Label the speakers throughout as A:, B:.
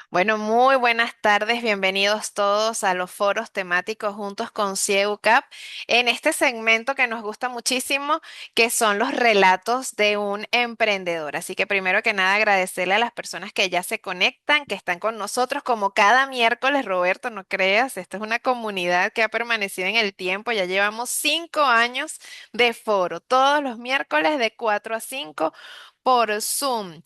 A: Bueno, muy buenas tardes, bienvenidos todos a los foros temáticos juntos con CIEUCAP, en este segmento que nos gusta muchísimo, que son los relatos de un emprendedor. Así que primero que nada agradecerle a las personas que ya se conectan, que están con nosotros como cada miércoles, Roberto, no creas, esta es una comunidad que ha permanecido en el tiempo, ya llevamos 5 años de foro, todos los miércoles de 4 a 5 por Zoom.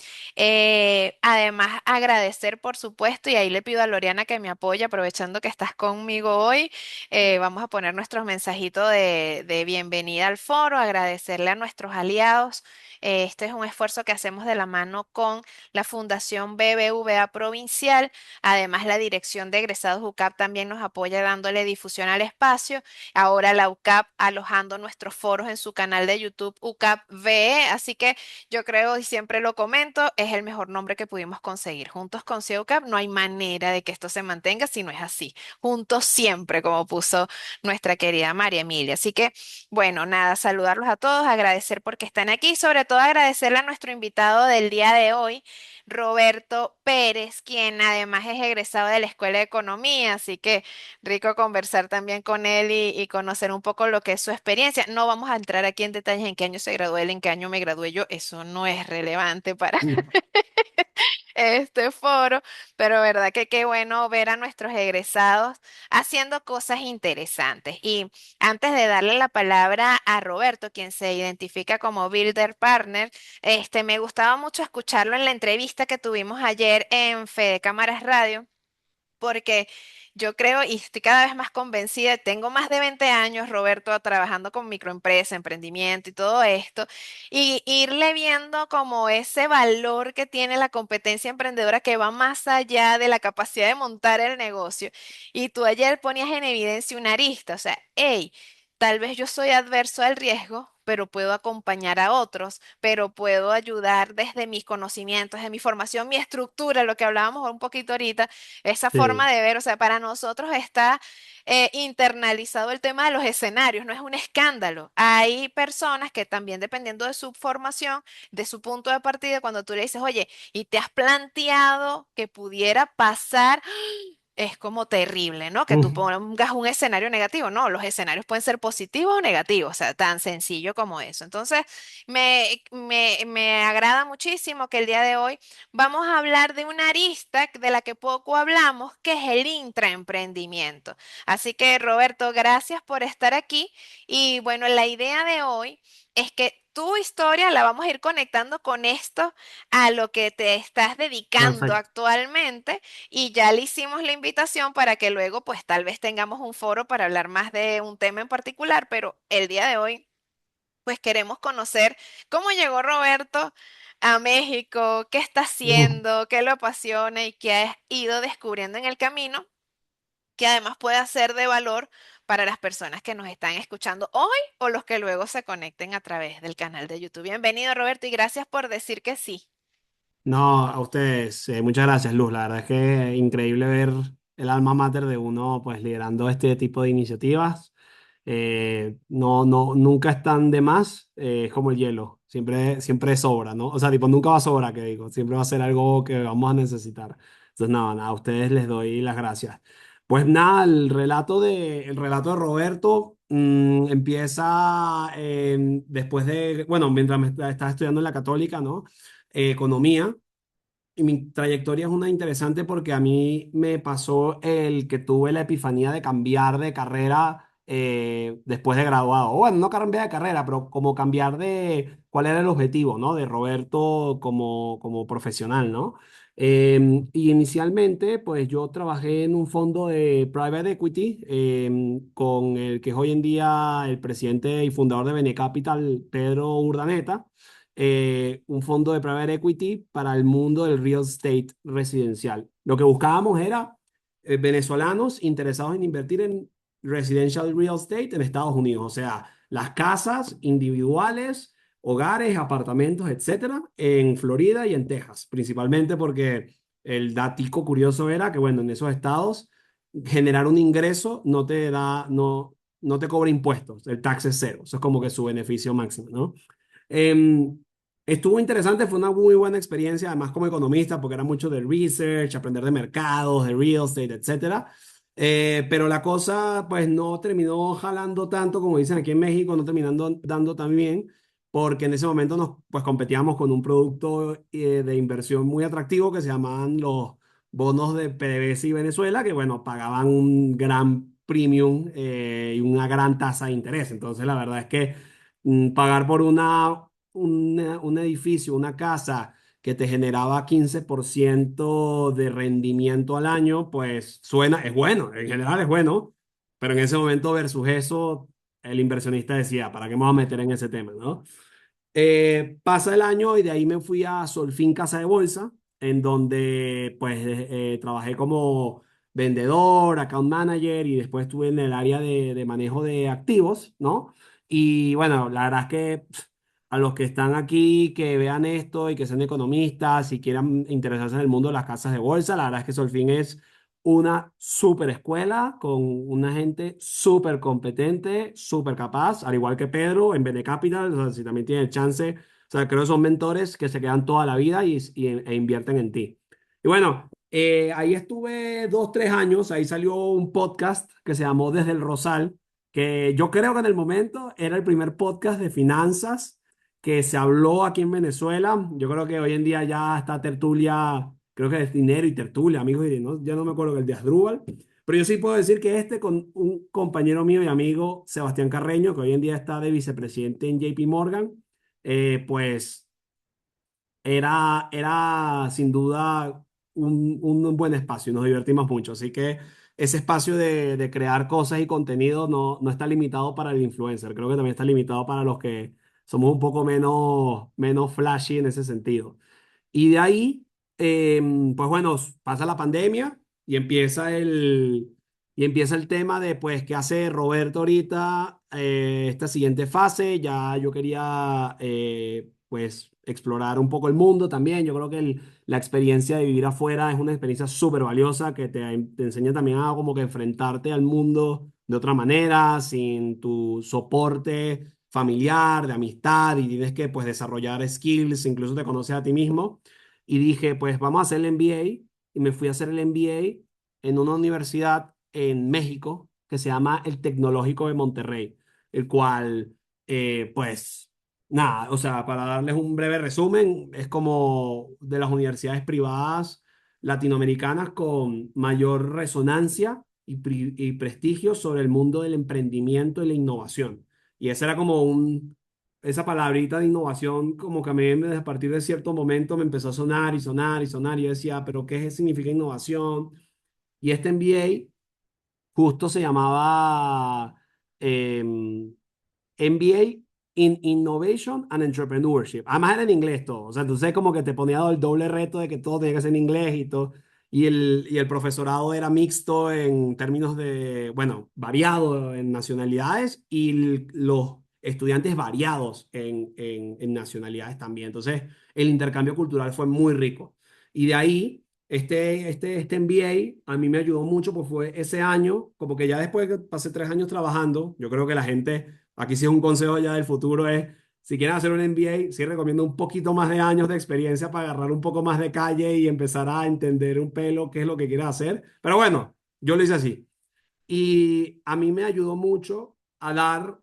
A: Además, agradecer, por supuesto, y ahí le pido a Loriana que me apoye, aprovechando que estás conmigo hoy. Vamos a poner nuestros mensajitos de bienvenida al foro, agradecerle a nuestros aliados. Este es un esfuerzo que hacemos de la mano con la Fundación BBVA Provincial. Además, la Dirección de Egresados UCAP también nos apoya dándole difusión al espacio. Ahora la UCAP alojando nuestros foros en su canal de YouTube UCAP VE. Así que yo creo y siempre lo comento, es el mejor nombre que pudimos conseguir. Juntos con CEUCAP no hay manera de que esto se mantenga si no es así. Juntos siempre, como puso nuestra querida María Emilia. Así que, bueno, nada, saludarlos a todos, agradecer porque están aquí, sobre todo agradecerle a nuestro invitado del día de hoy, Roberto Pérez, quien además es egresado de la Escuela de Economía, así que rico conversar también con él y conocer un poco lo que es su experiencia. No vamos a entrar aquí en detalles en qué año se graduó él, en qué año me gradué yo, eso no es relevante para
B: Mm.
A: este foro, pero verdad que qué bueno ver a nuestros egresados haciendo cosas interesantes. Y antes de darle la palabra a Roberto, quien se identifica como Builder Partner, me gustaba mucho escucharlo en la entrevista que tuvimos ayer en Fede Cámaras Radio porque yo creo y estoy cada vez más convencida, tengo más de 20 años, Roberto, trabajando con microempresa, emprendimiento y todo esto, y irle viendo como ese valor que tiene la competencia emprendedora que va más allá de la capacidad de montar el negocio. Y tú ayer ponías en evidencia una arista, o sea, hey, tal vez yo soy adverso al riesgo, pero puedo acompañar a otros, pero puedo ayudar desde mis conocimientos, desde mi formación, mi estructura, lo que hablábamos un poquito ahorita, esa
B: Sí,
A: forma de ver, o sea, para nosotros está internalizado el tema de los escenarios, no es un escándalo. Hay personas que también, dependiendo de su formación, de su punto de partida, cuando tú le dices, oye, ¿y te has planteado que pudiera pasar? Es como terrible, ¿no? Que tú
B: mm,
A: pongas un escenario negativo. No, los escenarios pueden ser positivos o negativos, o sea, tan sencillo como eso. Entonces, me agrada muchísimo que el día de hoy vamos a hablar de una arista de la que poco hablamos, que es el intraemprendimiento. Así que, Roberto, gracias por estar aquí. Y bueno, la idea de hoy es que tu historia la vamos a ir conectando con esto a lo que te estás dedicando
B: perfecto.
A: actualmente y ya le hicimos la invitación para que luego pues tal vez tengamos un foro para hablar más de un tema en particular, pero el día de hoy pues queremos conocer cómo llegó Roberto a México, qué está
B: Mm.
A: haciendo, qué lo apasiona y qué ha ido descubriendo en el camino, que además puede ser de valor para las personas que nos están escuchando hoy o los que luego se conecten a través del canal de YouTube. Bienvenido, Roberto, y gracias por decir que sí.
B: No, a ustedes, muchas gracias, Luz. La verdad es que increíble ver el alma mater de uno, pues, liderando este tipo de iniciativas. No, nunca están de más, es como el hielo, siempre sobra, ¿no? O sea, tipo, nunca va a sobrar, que digo, siempre va a ser algo que vamos a necesitar. Entonces, nada, a ustedes les doy las gracias. Pues nada, el relato de Roberto empieza después de, bueno, mientras estaba estudiando en la Católica, ¿no? Economía. Y mi trayectoria es una interesante porque a mí me pasó el que tuve la epifanía de cambiar de carrera después de graduado. O bueno, no cambiar de carrera, pero como cambiar de cuál era el objetivo, ¿no? De Roberto como profesional, ¿no? Y inicialmente, pues yo trabajé en un fondo de private equity con el que es hoy en día el presidente y fundador de Bene Capital, Pedro Urdaneta, un fondo de private equity para el mundo del real estate residencial. Lo que buscábamos era venezolanos interesados en invertir en residential real estate en Estados Unidos, o sea, las casas individuales, hogares, apartamentos, etcétera, en Florida y en Texas, principalmente porque el datico curioso era que, bueno, en esos estados generar un ingreso no te cobra impuestos, el tax es cero, eso es como que su beneficio máximo, ¿no? Em, Estuvo interesante, fue una muy buena experiencia, además como economista, porque era mucho de research, aprender de mercados, de real estate, etcétera. Pero la cosa, pues, no terminó jalando tanto, como dicen aquí en México, no terminando dando tan bien, porque en ese momento nos, pues, competíamos con un producto de inversión muy atractivo que se llamaban los bonos de PDVSA y Venezuela, que, bueno, pagaban un gran premium y una gran tasa de interés. Entonces, la verdad es que pagar por un edificio, una casa que te generaba 15% de rendimiento al año, pues suena, es bueno, en general es bueno, pero en ese momento versus eso, el inversionista decía, ¿para qué me voy a meter en ese tema, no? Pasa el año y de ahí me fui a Solfin Casa de Bolsa, en donde pues trabajé como vendedor, account manager y después estuve en el área de manejo de activos, ¿no? Y bueno, la verdad es que a los que están aquí, que vean esto y que sean economistas y quieran interesarse en el mundo de las casas de bolsa, la verdad es que Solfin es una super escuela con una gente súper competente, súper capaz, al igual que Pedro en Bene Capital, o sea, si también tiene chance, o sea, creo que son mentores que se quedan toda la vida e invierten en ti. Y bueno, ahí estuve 2, 3 años, ahí salió un podcast que se llamó Desde el Rosal, que yo creo que en el momento era el primer podcast de finanzas que se habló aquí en Venezuela. Yo creo que hoy en día ya está tertulia, creo que es Dinero y Tertulia, amigos, y no, ya no me acuerdo que el de Asdrúbal, pero yo sí puedo decir que este con un compañero mío y amigo, Sebastián Carreño, que hoy en día está de vicepresidente en JP Morgan, pues era sin duda un buen espacio, nos divertimos mucho, así que ese espacio de crear cosas y contenido no está limitado para el influencer, creo que también está limitado para los que somos un poco menos flashy en ese sentido. Y de ahí, pues bueno, pasa la pandemia y empieza el tema de, pues, ¿qué hace Roberto ahorita? Esta siguiente fase, ya yo quería, pues, explorar un poco el mundo también. Yo creo que la experiencia de vivir afuera es una experiencia súper valiosa que te enseña también a como que enfrentarte al mundo de otra manera, sin tu soporte familiar, de amistad, y tienes que, pues, desarrollar skills, incluso te conoces a ti mismo. Y dije, pues vamos a hacer el MBA. Y me fui a hacer el MBA en una universidad en México que se llama el Tecnológico de Monterrey, el cual, pues, nada, o sea, para darles un breve resumen, es como de las universidades privadas latinoamericanas con mayor resonancia y prestigio sobre el mundo del emprendimiento y la innovación. Y ese era como esa palabrita de innovación, como que a mí a partir de cierto momento me empezó a sonar y sonar y sonar, y yo decía, pero ¿qué significa innovación? Y este MBA justo se llamaba MBA in Innovation and Entrepreneurship. Además era en inglés todo. O sea, entonces como que te ponía el doble reto de que todo tenía que ser en inglés y todo. Y el profesorado era mixto en términos de, bueno, variado en nacionalidades y los estudiantes variados en nacionalidades también. Entonces el intercambio cultural fue muy rico. Y de ahí este MBA a mí me ayudó mucho, pues fue ese año, como que ya después que pasé 3 años trabajando, yo creo que la gente, aquí sí es un consejo ya del futuro, es, si quieren hacer un MBA, sí recomiendo un poquito más de años de experiencia para agarrar un poco más de calle y empezar a entender un pelo qué es lo que quieres hacer. Pero bueno, yo lo hice así. Y a mí me ayudó mucho a dar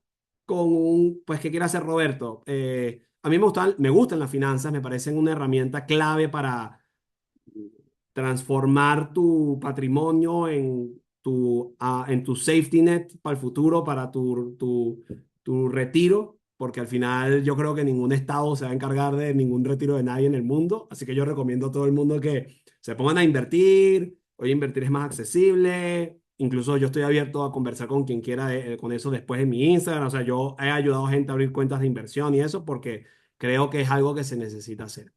B: con pues, ¿qué quiere hacer Roberto? A mí me gustan las finanzas, me parecen una herramienta clave para transformar tu patrimonio en tu safety net para el futuro, para tu retiro, porque al final yo creo que ningún estado se va a encargar de ningún retiro de nadie en el mundo, así que yo recomiendo a todo el mundo que se pongan a invertir, hoy invertir es más accesible, incluso yo estoy abierto a conversar con quien quiera con eso después en mi Instagram, o sea, yo he ayudado a gente a abrir cuentas de inversión y eso porque creo que es algo que se necesita hacer.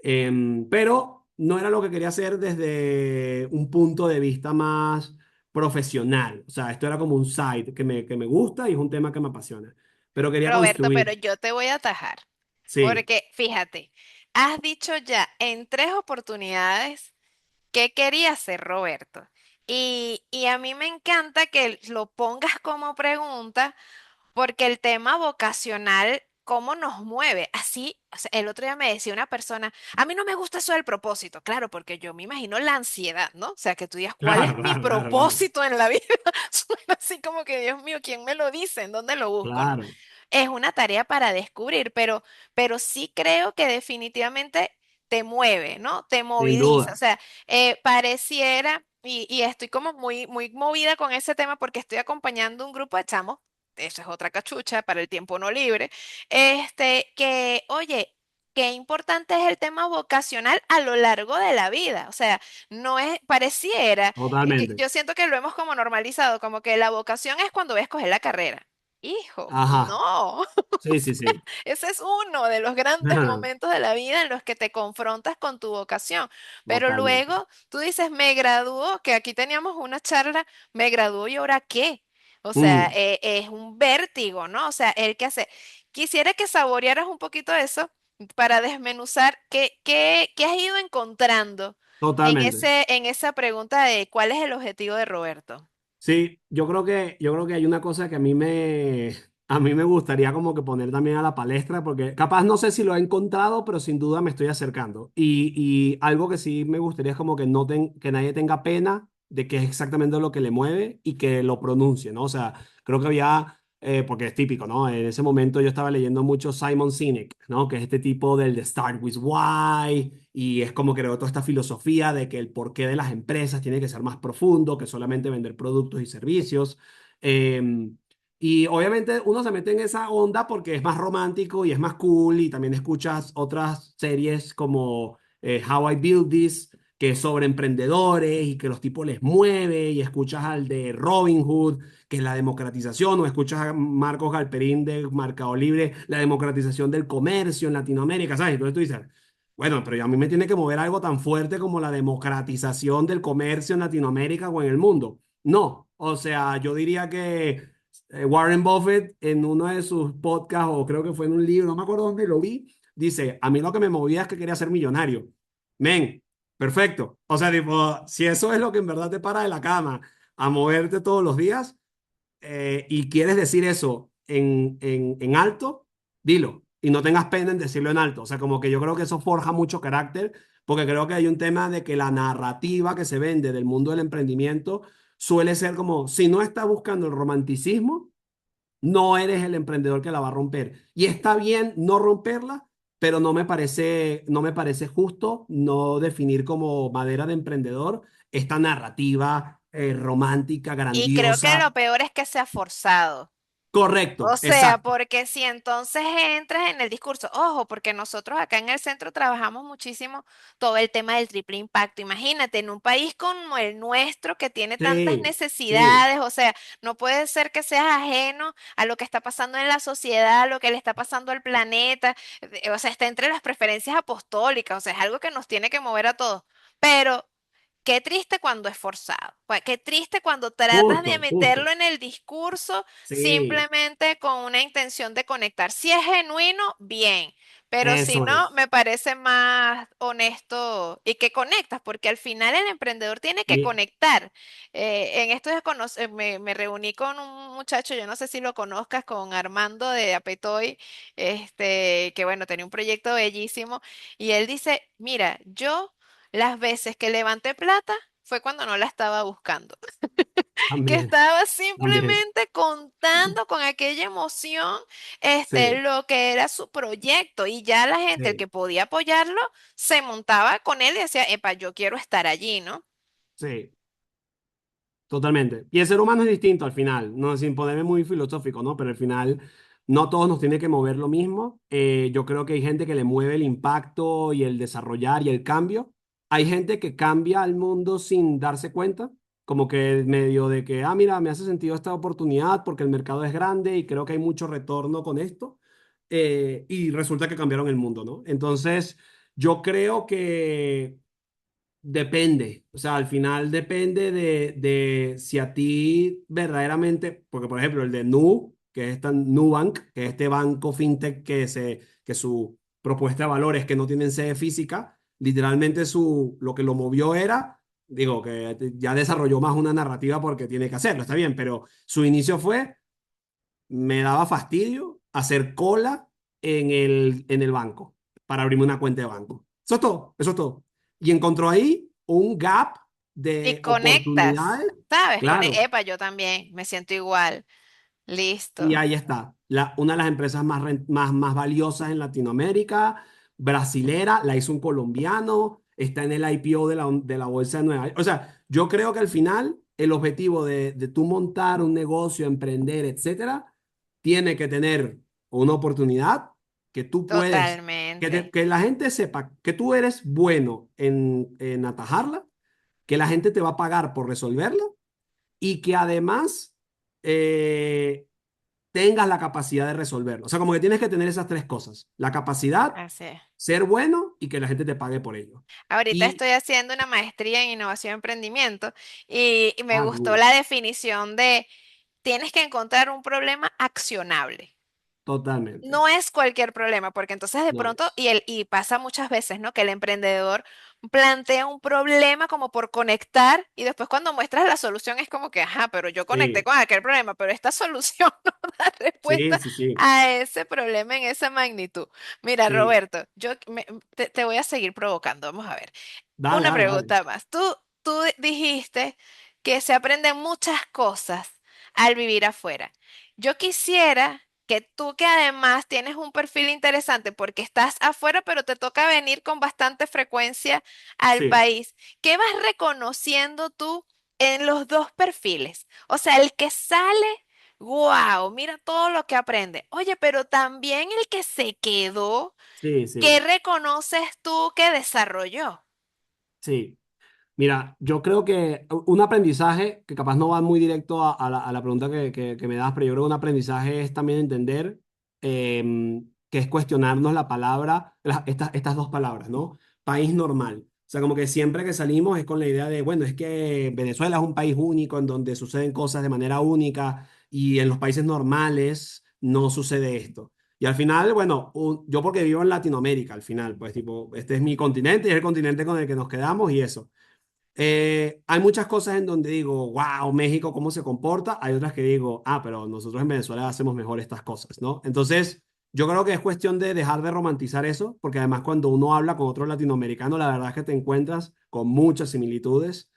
B: Pero no era lo que quería hacer desde un punto de vista más profesional. O sea, esto era como un side que me gusta y es un tema que me apasiona. Pero quería
A: Roberto, pero
B: construir.
A: yo te voy a atajar,
B: Sí,
A: porque fíjate, has dicho ya en 3 oportunidades qué quería ser Roberto. Y a mí me encanta que lo pongas como pregunta porque el tema vocacional cómo nos mueve. Así, o sea, el otro día me decía una persona, a mí no me gusta eso del propósito, claro, porque yo me imagino la ansiedad, ¿no? O sea, que tú digas, ¿cuál es
B: Claro,
A: mi
B: claro, claro, claro.
A: propósito en la vida? Suena así como que, Dios mío, ¿quién me lo dice? ¿En dónde lo busco, no?
B: Claro,
A: Es una tarea para descubrir, pero sí creo que definitivamente te mueve, ¿no? Te
B: sin
A: moviliza. O
B: duda.
A: sea, pareciera, y estoy como muy, muy movida con ese tema porque estoy acompañando un grupo de chamos, eso es otra cachucha para el tiempo no libre, que, oye, qué importante es el tema vocacional a lo largo de la vida. O sea, no es, pareciera,
B: Totalmente.
A: yo siento que lo hemos como normalizado, como que la vocación es cuando ves a escoger la carrera. Hijo,
B: Ajá.
A: no,
B: Sí, sí, sí.
A: ese es uno de los grandes momentos de la vida en los que te confrontas con tu vocación. Pero
B: Totalmente.
A: luego tú dices, me graduó, que aquí teníamos una charla, me graduó y ahora qué. O sea,
B: Mm,
A: es un vértigo, ¿no? O sea, el que hace. Quisiera que saborearas un poquito eso para desmenuzar qué has ido encontrando
B: totalmente.
A: en esa pregunta de cuál es el objetivo de Roberto.
B: Sí, yo creo que hay una cosa que a mí me gustaría como que poner también a la palestra, porque capaz no sé si lo he encontrado, pero sin duda me estoy acercando. Y algo que sí me gustaría es como que que nadie tenga pena de qué es exactamente lo que le mueve y que lo pronuncie, ¿no? O sea, creo que había, porque es típico, ¿no? En ese momento yo estaba leyendo mucho Simon Sinek, ¿no? Que es este tipo del de Start with Why, y es como creó toda esta filosofía de que el porqué de las empresas tiene que ser más profundo que solamente vender productos y servicios. Eh, y obviamente uno se mete en esa onda porque es más romántico y es más cool, y también escuchas otras series como How I Built This, que es sobre emprendedores y que los tipos les mueve, y escuchas al de Robin Hood, que es la democratización, o escuchas a Marcos Galperín de Mercado Libre, la democratización del comercio en Latinoamérica, ¿sabes? Entonces tú dices, bueno, pero a mí me tiene que mover algo tan fuerte como la democratización del comercio en Latinoamérica o en el mundo. No, o sea, yo diría que Warren Buffett en uno de sus podcasts, o creo que fue en un libro, no me acuerdo dónde lo vi, dice, a mí lo que me movía es que quería ser millonario. Men, perfecto. O sea, tipo, si eso es lo que en verdad te para de la cama a moverte todos los días, y quieres decir eso en alto, dilo. Y no tengas pena en decirlo en alto. O sea, como que yo creo que eso forja mucho carácter, porque creo que hay un tema de que la narrativa que se vende del mundo del emprendimiento suele ser como, si no estás buscando el romanticismo, no eres el emprendedor que la va a romper. Y está bien no romperla, pero no me parece justo no definir como madera de emprendedor esta narrativa romántica,
A: Y creo que lo
B: grandiosa.
A: peor es que sea forzado. O
B: Correcto,
A: sea,
B: exacto.
A: porque si entonces entras en el discurso, ojo, porque nosotros acá en el centro trabajamos muchísimo todo el tema del triple impacto. Imagínate, en un país como el nuestro que tiene tantas
B: Sí, sí,
A: necesidades, o sea, no puede ser que seas ajeno a lo que está pasando en la sociedad, a lo que le está pasando al planeta. O sea, está entre las preferencias apostólicas, o sea, es algo que nos tiene que mover a todos. Pero qué triste cuando es forzado. Qué triste cuando tratas de
B: justo,
A: meterlo
B: justo.
A: en el discurso
B: Sí,
A: simplemente con una intención de conectar. Si es genuino, bien. Pero si
B: eso
A: no,
B: es.
A: me parece más honesto y que conectas, porque al final el emprendedor tiene que
B: Y
A: conectar. En esto me reuní con un muchacho, yo no sé si lo conozcas, con Armando de Apetoy, que bueno, tenía un proyecto bellísimo, y él dice, mira, yo las veces que levanté plata fue cuando no la estaba buscando, que
B: también,
A: estaba
B: también.
A: simplemente contando con aquella emoción,
B: Sí,
A: lo que era su proyecto y ya la gente, el
B: sí,
A: que podía apoyarlo, se montaba con él y decía, epa, yo quiero estar allí, ¿no?
B: sí. Totalmente. Y el ser humano es distinto al final, no sin ponerme muy filosófico, ¿no? Pero al final no todos nos tiene que mover lo mismo. Yo creo que hay gente que le mueve el impacto y el desarrollar y el cambio. Hay gente que cambia al mundo sin darse cuenta, como que medio de que, ah, mira, me hace sentido esta oportunidad porque el mercado es grande y creo que hay mucho retorno con esto. Y resulta que cambiaron el mundo, ¿no? Entonces, yo creo que depende, o sea, al final depende de si a ti verdaderamente, porque por ejemplo el de que es Nubank, que es este banco fintech que su propuesta de valor es que no tienen sede física, literalmente lo que lo movió era, digo, que ya desarrolló más una narrativa porque tiene que hacerlo, está bien, pero su inicio fue, me daba fastidio hacer cola en el banco para abrirme una cuenta de banco. Eso es todo, eso es todo. Y encontró ahí un gap
A: Y
B: de
A: conectas,
B: oportunidades,
A: ¿sabes?
B: claro.
A: Epa, yo también me siento igual.
B: Y
A: Listo.
B: ahí está, una de las empresas más valiosas en Latinoamérica, brasilera, la hizo un colombiano, está en el IPO de la Bolsa de Nueva York. O sea, yo creo que al final el objetivo de tú montar un negocio, emprender, etcétera, tiene que tener una oportunidad que tú puedes,
A: Totalmente.
B: que la gente sepa que tú eres bueno en atajarla, que la gente te va a pagar por resolverla y que además eh, tengas la capacidad de resolverlo. O sea, como que tienes que tener esas tres cosas. La capacidad,
A: Así es.
B: ser bueno y que la gente te pague por ello.
A: Ahorita
B: Y,
A: estoy haciendo una maestría en innovación y emprendimiento y me gustó
B: cool,
A: la definición de tienes que encontrar un problema accionable.
B: totalmente.
A: No es cualquier problema, porque entonces de
B: No
A: pronto,
B: es.
A: y pasa muchas veces, ¿no? Que el emprendedor plantea un problema como por conectar y después cuando muestras la solución es como que, ajá, pero yo conecté
B: Sí,
A: con aquel problema, pero esta solución no da
B: sí,
A: respuesta
B: sí, sí.
A: a ese problema en esa magnitud. Mira,
B: Sí.
A: Roberto, te voy a seguir provocando, vamos a ver.
B: Dale,
A: Una
B: dale, dale.
A: pregunta más. Tú dijiste que se aprenden muchas cosas al vivir afuera. Yo quisiera que tú que además tienes un perfil interesante porque estás afuera, pero te toca venir con bastante frecuencia al
B: Sí,
A: país, ¿qué vas reconociendo tú en los dos perfiles? O sea, el que sale, wow, mira todo lo que aprende. Oye, pero también el que se quedó,
B: sí,
A: ¿qué
B: sí,
A: reconoces tú que desarrolló?
B: sí. Mira, yo creo que un aprendizaje que capaz no va muy directo a la pregunta que me das, pero yo creo que un aprendizaje es también entender que es cuestionarnos la palabra, estas dos palabras, ¿no? País normal. O sea, como que siempre que salimos es con la idea de, bueno, es que Venezuela es un país único en donde suceden cosas de manera única y en los países normales no sucede esto. Y al final, bueno, yo porque vivo en Latinoamérica, al final, pues tipo, este es mi continente y es el continente con el que nos quedamos y eso. Hay muchas cosas en donde digo, wow, México, ¿cómo se comporta? Hay otras que digo, pero nosotros en Venezuela hacemos mejor estas cosas, ¿no? Entonces, yo creo que es cuestión de dejar de romantizar eso, porque además cuando uno habla con otro latinoamericano, la verdad es que te encuentras con muchas similitudes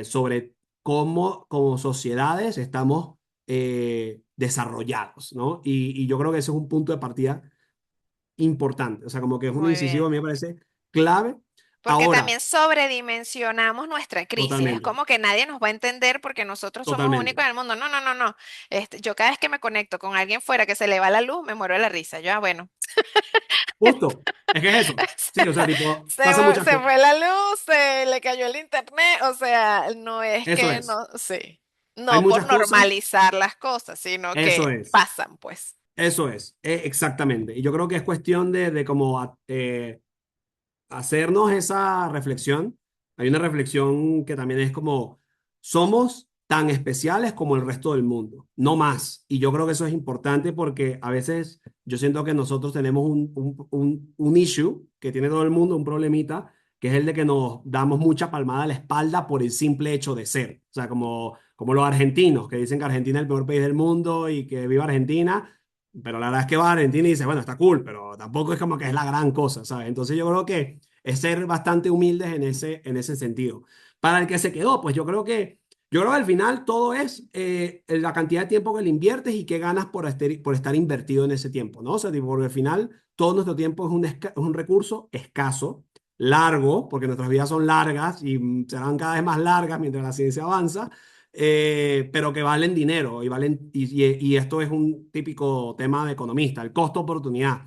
B: sobre cómo como sociedades estamos desarrollados, ¿no? Y yo creo que ese es un punto de partida importante, o sea, como que es un
A: Muy
B: incisivo, a
A: bien.
B: mí me parece clave.
A: Porque
B: Ahora,
A: también sobredimensionamos nuestra crisis. Es
B: totalmente.
A: como que nadie nos va a entender porque nosotros somos
B: Totalmente.
A: únicos en el mundo. No, no, no, no. Yo cada vez que me conecto con alguien fuera que se le va la luz, me muero de la risa. Yo, bueno,
B: Justo. Es que es eso. Sí, o sea, tipo, pasa muchas
A: se
B: cosas.
A: fue la luz, se le cayó el internet. O sea, no es
B: Eso
A: que
B: es.
A: no, sí,
B: Hay
A: no por
B: muchas cosas.
A: normalizar las cosas, sino
B: Eso
A: que
B: es.
A: pasan, pues.
B: Eso es. Exactamente. Y yo creo que es cuestión de como hacernos esa reflexión. Hay una reflexión que también es como, somos tan especiales como el resto del mundo, no más. Y yo creo que eso es importante porque a veces yo siento que nosotros tenemos un issue que tiene todo el mundo, un problemita, que es el de que nos damos mucha palmada a la espalda por el simple hecho de ser. O sea, como los argentinos, que dicen que Argentina es el peor país del mundo y que viva Argentina. Pero la verdad es que va a Argentina y dice, bueno, está cool, pero tampoco es como que es la gran cosa, ¿sabes? Entonces yo creo que es ser bastante humildes en ese sentido. Para el que se quedó, pues yo creo que al final todo es la cantidad de tiempo que le inviertes y qué ganas por estar invertido en ese tiempo, ¿no? O sea, tipo, porque al final todo nuestro tiempo es un recurso escaso, largo, porque nuestras vidas son largas y serán cada vez más largas mientras la ciencia avanza, pero que valen dinero y esto es un típico tema de economista, el costo-oportunidad.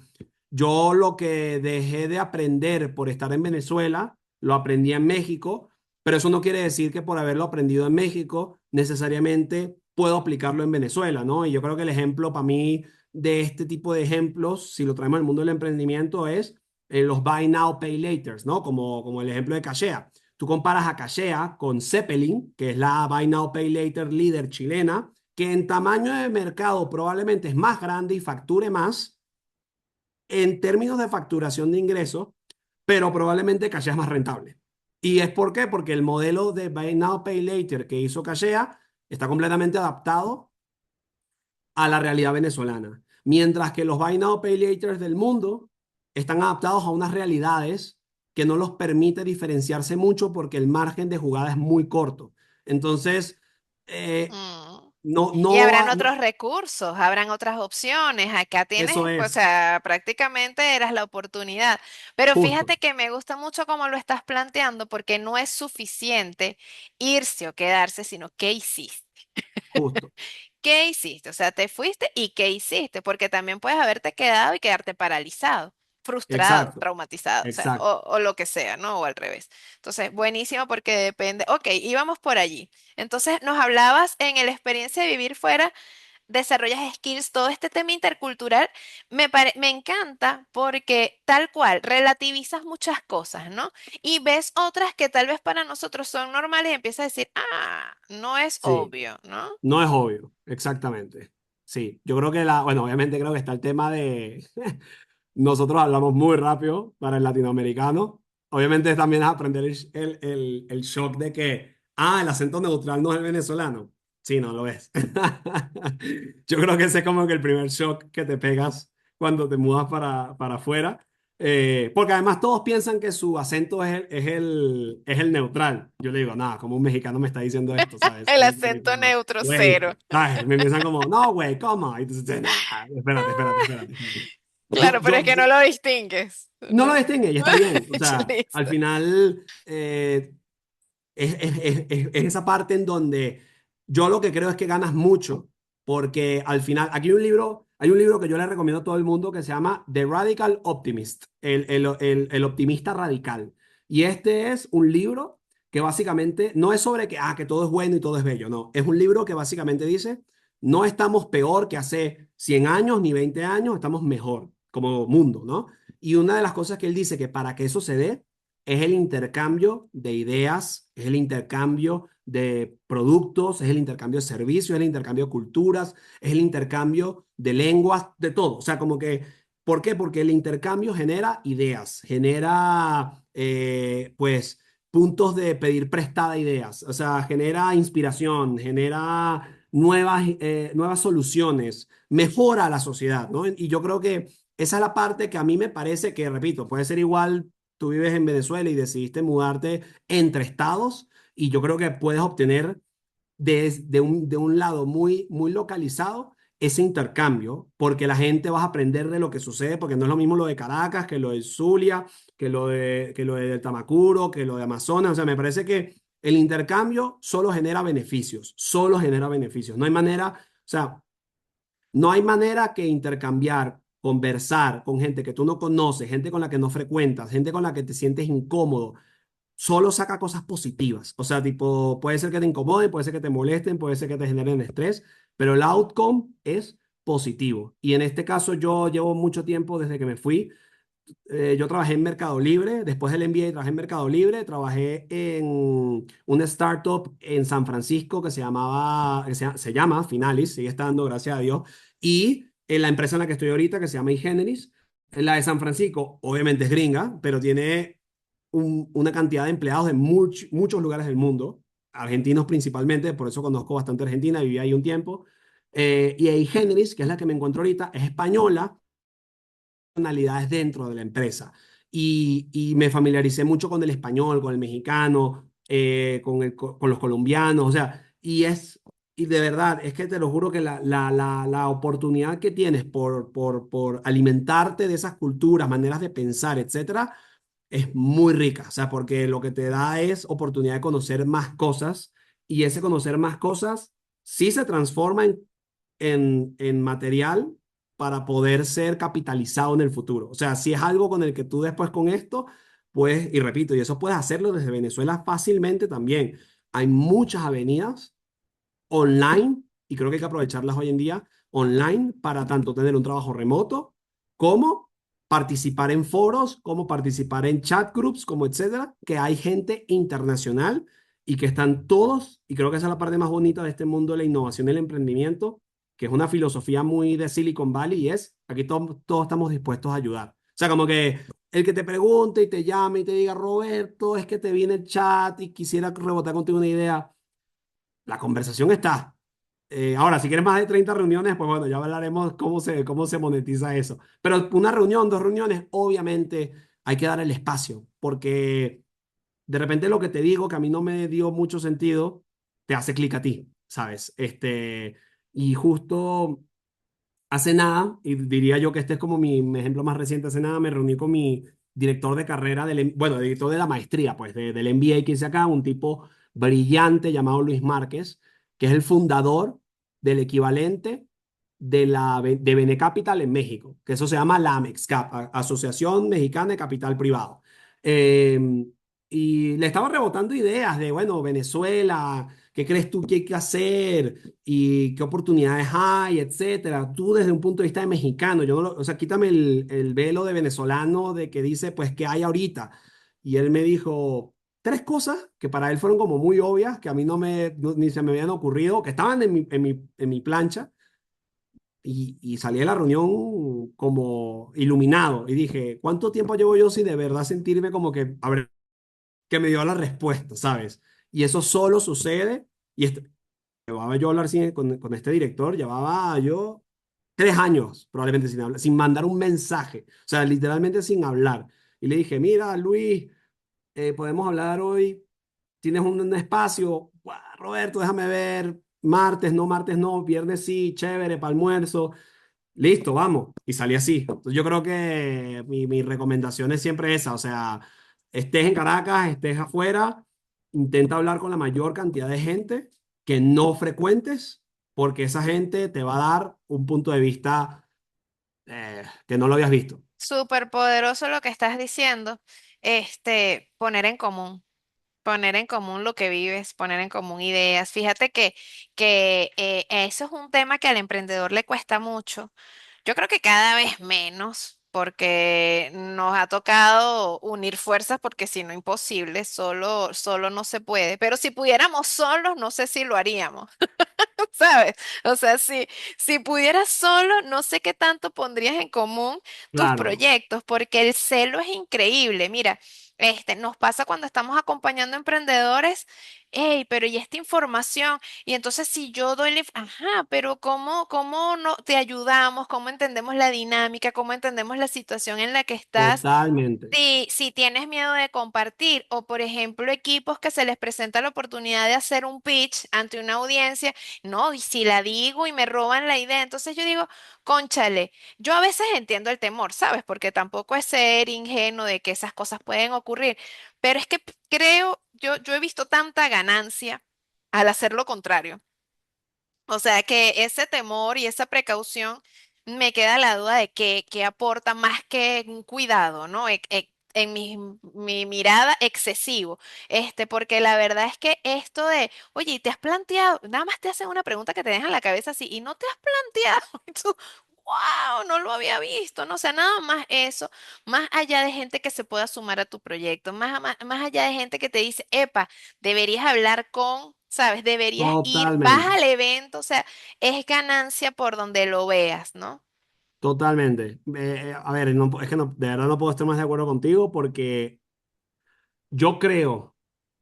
B: Yo lo que dejé de aprender por estar en Venezuela, lo aprendí en México, pero eso no quiere decir que por haberlo aprendido en México necesariamente puedo aplicarlo en Venezuela, ¿no? Y yo creo que el ejemplo para mí de este tipo de ejemplos, si lo traemos al mundo del emprendimiento, es los Buy Now, Pay Laters, ¿no? Como el ejemplo de Cachea. Tú comparas a Cachea con Zeppelin, que es la Buy Now, Pay Later líder chilena, que en tamaño de mercado probablemente es más grande y facture más en términos de facturación de ingresos, pero probablemente Cachea es más rentable. ¿Y es por qué? Porque el modelo de Buy Now, Pay Later que hizo Cachea está completamente adaptado a la realidad venezolana. Mientras que los Buy Now, Pay Laters del mundo están adaptados a unas realidades que no los permite diferenciarse mucho porque el margen de jugada es muy corto. Entonces, eh,
A: Mm.
B: no,
A: Y
B: no,
A: habrán otros recursos, habrán otras opciones. Acá
B: eso
A: tienes, o
B: es
A: sea, prácticamente eras la oportunidad. Pero
B: justo,
A: fíjate que me gusta mucho cómo lo estás planteando porque no es suficiente irse o quedarse, sino qué hiciste.
B: justo.
A: ¿Qué hiciste? O sea, te fuiste y ¿qué hiciste? Porque también puedes haberte quedado y quedarte paralizado, frustrado,
B: Exacto,
A: traumatizado, o sea,
B: exacto.
A: o lo que sea, ¿no? O al revés. Entonces, buenísimo porque depende. Ok, íbamos por allí. Entonces, nos hablabas en la experiencia de vivir fuera, desarrollas skills, todo este tema intercultural, me encanta porque tal cual, relativizas muchas cosas, ¿no? Y ves otras que tal vez para nosotros son normales y empiezas a decir, ah, no es
B: Sí,
A: obvio, ¿no?
B: no es obvio, exactamente. Sí, yo creo que bueno, obviamente creo que está el tema de nosotros hablamos muy rápido para el latinoamericano. Obviamente también es aprender el shock de que, el acento neutral no es el venezolano. Sí, no lo es. Yo creo que ese es como que el primer shock que te pegas cuando te mudas para afuera. Porque además todos piensan que su acento es el neutral. Yo le digo, nada, como un mexicano me está diciendo esto, ¿sabes?
A: El
B: Como que,
A: acento neutro,
B: güey,
A: cero.
B: ¿sabes? Me empiezan como, no, güey, ¿cómo? Y entonces, nah, espérate, espérate, espérate, espérate.
A: Claro, pero es que no lo distingues,
B: No lo
A: ¿no?
B: distingue y está bien. O sea, al
A: Listo.
B: final es esa parte en donde yo lo que creo es que ganas mucho, porque al final, aquí hay un libro que yo le recomiendo a todo el mundo que se llama The Radical Optimist, el optimista radical. Y este es un libro que básicamente no es sobre que todo es bueno y todo es bello, no. Es un libro que básicamente dice, no estamos peor que hace 100 años ni 20 años, estamos mejor como mundo, ¿no? Y una de las cosas que él dice que para que eso se dé, es el intercambio de ideas, es el intercambio de productos, es el intercambio de servicios, es el intercambio de culturas, es el intercambio de lenguas, de todo. O sea, como que, ¿por qué? Porque el intercambio genera ideas, genera, pues, puntos de pedir prestada ideas, o sea, genera inspiración, genera nuevas soluciones, mejora la sociedad, ¿no? Y yo creo que esa es la parte que a mí me parece que, repito, puede ser igual tú vives en Venezuela y decidiste mudarte entre estados y yo creo que puedes obtener de un lado muy, muy localizado ese intercambio, porque la gente va a aprender de lo que sucede, porque no es lo mismo lo de Caracas que lo de Zulia, que lo de Tamacuro, que lo de Amazonas. O sea, me parece que el intercambio solo genera beneficios, solo genera beneficios. No hay manera, o sea, no hay manera que intercambiar, conversar con gente que tú no conoces, gente con la que no frecuentas, gente con la que te sientes incómodo, solo saca cosas positivas. O sea, tipo, puede ser que te incomoden, puede ser que te molesten, puede ser que te generen estrés, pero el outcome es positivo. Y en este caso yo llevo mucho tiempo desde que me fui. Yo trabajé en Mercado Libre, después del MBA trabajé en Mercado Libre, trabajé en una startup en San Francisco que se llama Finalis, sigue estando, gracias a Dios, y en la empresa en la que estoy ahorita, que se llama iGenesis, la de San Francisco, obviamente es gringa, pero tiene una cantidad de empleados de muchos lugares del mundo, argentinos principalmente, por eso conozco bastante Argentina, viví ahí un tiempo, y iGenesis, que es la que me encuentro ahorita, es española nacionalidades dentro de la empresa. Y me familiaricé mucho con el español, con el mexicano, con los colombianos, o sea, y de verdad, es que te lo juro que la oportunidad que tienes por alimentarte de esas culturas, maneras de pensar, etcétera, es muy rica, o sea, porque lo que te da es oportunidad de conocer más cosas y ese conocer más cosas sí se transforma en material para poder ser capitalizado en el futuro. O sea, si es algo con el que tú después con esto, pues, y repito, y eso puedes hacerlo desde Venezuela fácilmente también. Hay muchas avenidas online, y creo que hay que aprovecharlas hoy en día, online, para tanto tener un trabajo remoto como participar en foros, como participar en chat groups, como etcétera, que hay gente internacional y que están todos, y creo que esa es la parte más bonita de este mundo de la innovación y el emprendimiento, que es una filosofía muy de Silicon Valley y es, aquí todos estamos dispuestos a ayudar. O sea, como que el que te pregunte y te llame y te diga, Roberto, es que te viene el chat y quisiera rebotar contigo una idea, la conversación está. Ahora, si quieres más de 30 reuniones, pues bueno, ya hablaremos cómo se monetiza eso. Pero una reunión, dos reuniones, obviamente hay que dar el espacio, porque de repente lo que te digo, que a mí no me dio mucho sentido, te hace clic a ti, ¿sabes? Y justo hace nada, y diría yo que este es como mi ejemplo más reciente, hace nada me reuní con mi director de carrera, bueno, director de la maestría, pues, del MBA que hice acá, un tipo brillante llamado Luis Márquez, que es el fundador del equivalente de Bene Capital en México, que eso se llama la AMEXCAP, Asociación Mexicana de Capital Privado. Eh, y le estaba rebotando ideas de, bueno, Venezuela, ¿qué crees tú que hay que hacer? ¿Y qué oportunidades hay, etcétera? Tú desde un punto de vista de mexicano, yo no o sea, quítame el velo de venezolano de que dice, pues, ¿qué hay ahorita? Y él me dijo tres cosas que para él fueron como muy obvias, que a mí ni se me habían ocurrido, que estaban en mi plancha, y salí de la reunión como iluminado y dije, ¿cuánto tiempo llevo yo sin de verdad sentirme como que, a ver, que me dio la respuesta, ¿sabes? Y eso solo sucede, y llevaba yo a hablar con este director, llevaba yo 3 años probablemente sin hablar, sin mandar un mensaje, o sea, literalmente sin hablar. Y le dije, mira, Luis, podemos hablar hoy, tienes un espacio. Buah, Roberto, déjame ver, martes no, viernes sí, chévere, para almuerzo. Listo, vamos. Y salí así. Entonces, yo creo que mi recomendación es siempre esa. O sea, estés en Caracas, estés afuera, intenta hablar con la mayor cantidad de gente que no frecuentes, porque esa gente te va a dar un punto de vista que no lo habías visto.
A: Súper poderoso lo que estás diciendo. Poner en común lo que vives, poner en común ideas. Fíjate que eso es un tema que al emprendedor le cuesta mucho. Yo creo que cada vez menos, porque nos ha tocado unir fuerzas, porque si no, imposible, solo no se puede. Pero si pudiéramos solos, no sé si lo haríamos. ¿Sabes? O sea, si pudieras solo, no sé qué tanto pondrías en común tus
B: Claro,
A: proyectos, porque el celo es increíble. Mira, nos pasa cuando estamos acompañando emprendedores, hey, pero ¿y esta información? Y entonces si yo doy ajá, pero ¿cómo no te ayudamos? ¿Cómo entendemos la dinámica? ¿Cómo entendemos la situación en la que estás?
B: totalmente.
A: Si tienes miedo de compartir o, por ejemplo, equipos que se les presenta la oportunidad de hacer un pitch ante una audiencia, no, y si la digo y me roban la idea, entonces yo digo, cónchale, yo a veces entiendo el temor, ¿sabes? Porque tampoco es ser ingenuo de que esas cosas pueden ocurrir, pero es que creo, yo he visto tanta ganancia al hacer lo contrario. O sea que ese temor y esa precaución me queda la duda de qué aporta más que un cuidado, ¿no? En mi mirada excesivo, porque la verdad es que esto de, oye, ¿y te has planteado? Nada más te hacen una pregunta que te deja en la cabeza así, y no te has planteado, y tú, wow, no lo había visto, no, o sea, nada más eso, más allá de gente que se pueda sumar a tu proyecto, más allá de gente que te dice, epa, deberías hablar con, ¿sabes? Deberías ir, vas
B: Totalmente.
A: al evento, o sea, es ganancia por donde lo veas, ¿no?
B: Totalmente. A ver, es que de verdad no puedo estar más de acuerdo contigo porque yo creo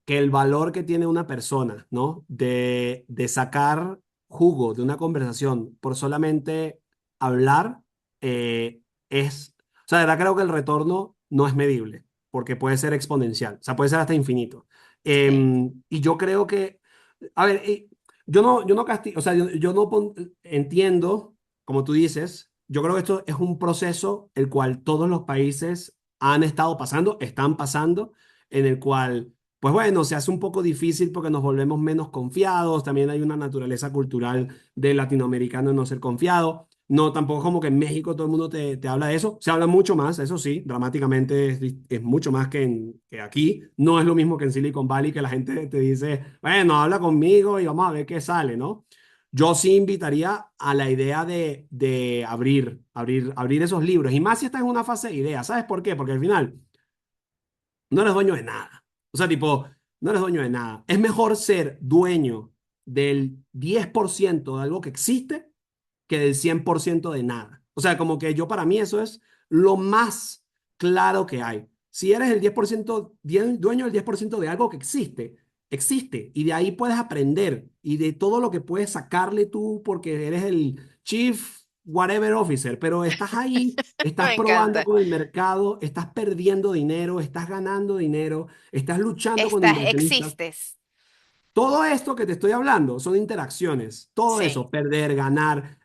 B: que el valor que tiene una persona, ¿no? De sacar jugo de una conversación por solamente hablar, o sea, de verdad creo que el retorno no es medible, porque puede ser exponencial, o sea, puede ser hasta infinito.
A: Sí.
B: Y yo creo que, a ver, yo no castigo, o sea, yo no entiendo, como tú dices, yo creo que esto es un proceso el cual todos los países han estado pasando, están pasando, en el cual pues bueno, se hace un poco difícil porque nos volvemos menos confiados. También hay una naturaleza cultural del latinoamericano de no ser confiado. No, tampoco como que en México todo el mundo te habla de eso. Se habla mucho más, eso sí, dramáticamente es mucho más que aquí. No es lo mismo que en Silicon Valley, que la gente te dice, bueno, habla conmigo y vamos a ver qué sale, ¿no? Yo sí invitaría a la idea de abrir esos libros. Y más si estás en una fase de idea. ¿Sabes por qué? Porque al final no eres dueño de nada. O sea, tipo, no eres dueño de nada. Es mejor ser dueño del 10% de algo que existe que del 100% de nada. O sea, como que yo para mí eso es lo más claro que hay. Si eres el 10%, dueño del 10% de algo que existe, existe y de ahí puedes aprender y de todo lo que puedes sacarle tú porque eres el Chief Whatever Officer, pero estás ahí, estás
A: Me
B: probando
A: encanta.
B: con el mercado, estás perdiendo dinero, estás ganando dinero, estás luchando con
A: Estás,
B: inversionistas.
A: existes.
B: Todo esto que te estoy hablando son interacciones, todo
A: Sí.
B: eso, perder, ganar,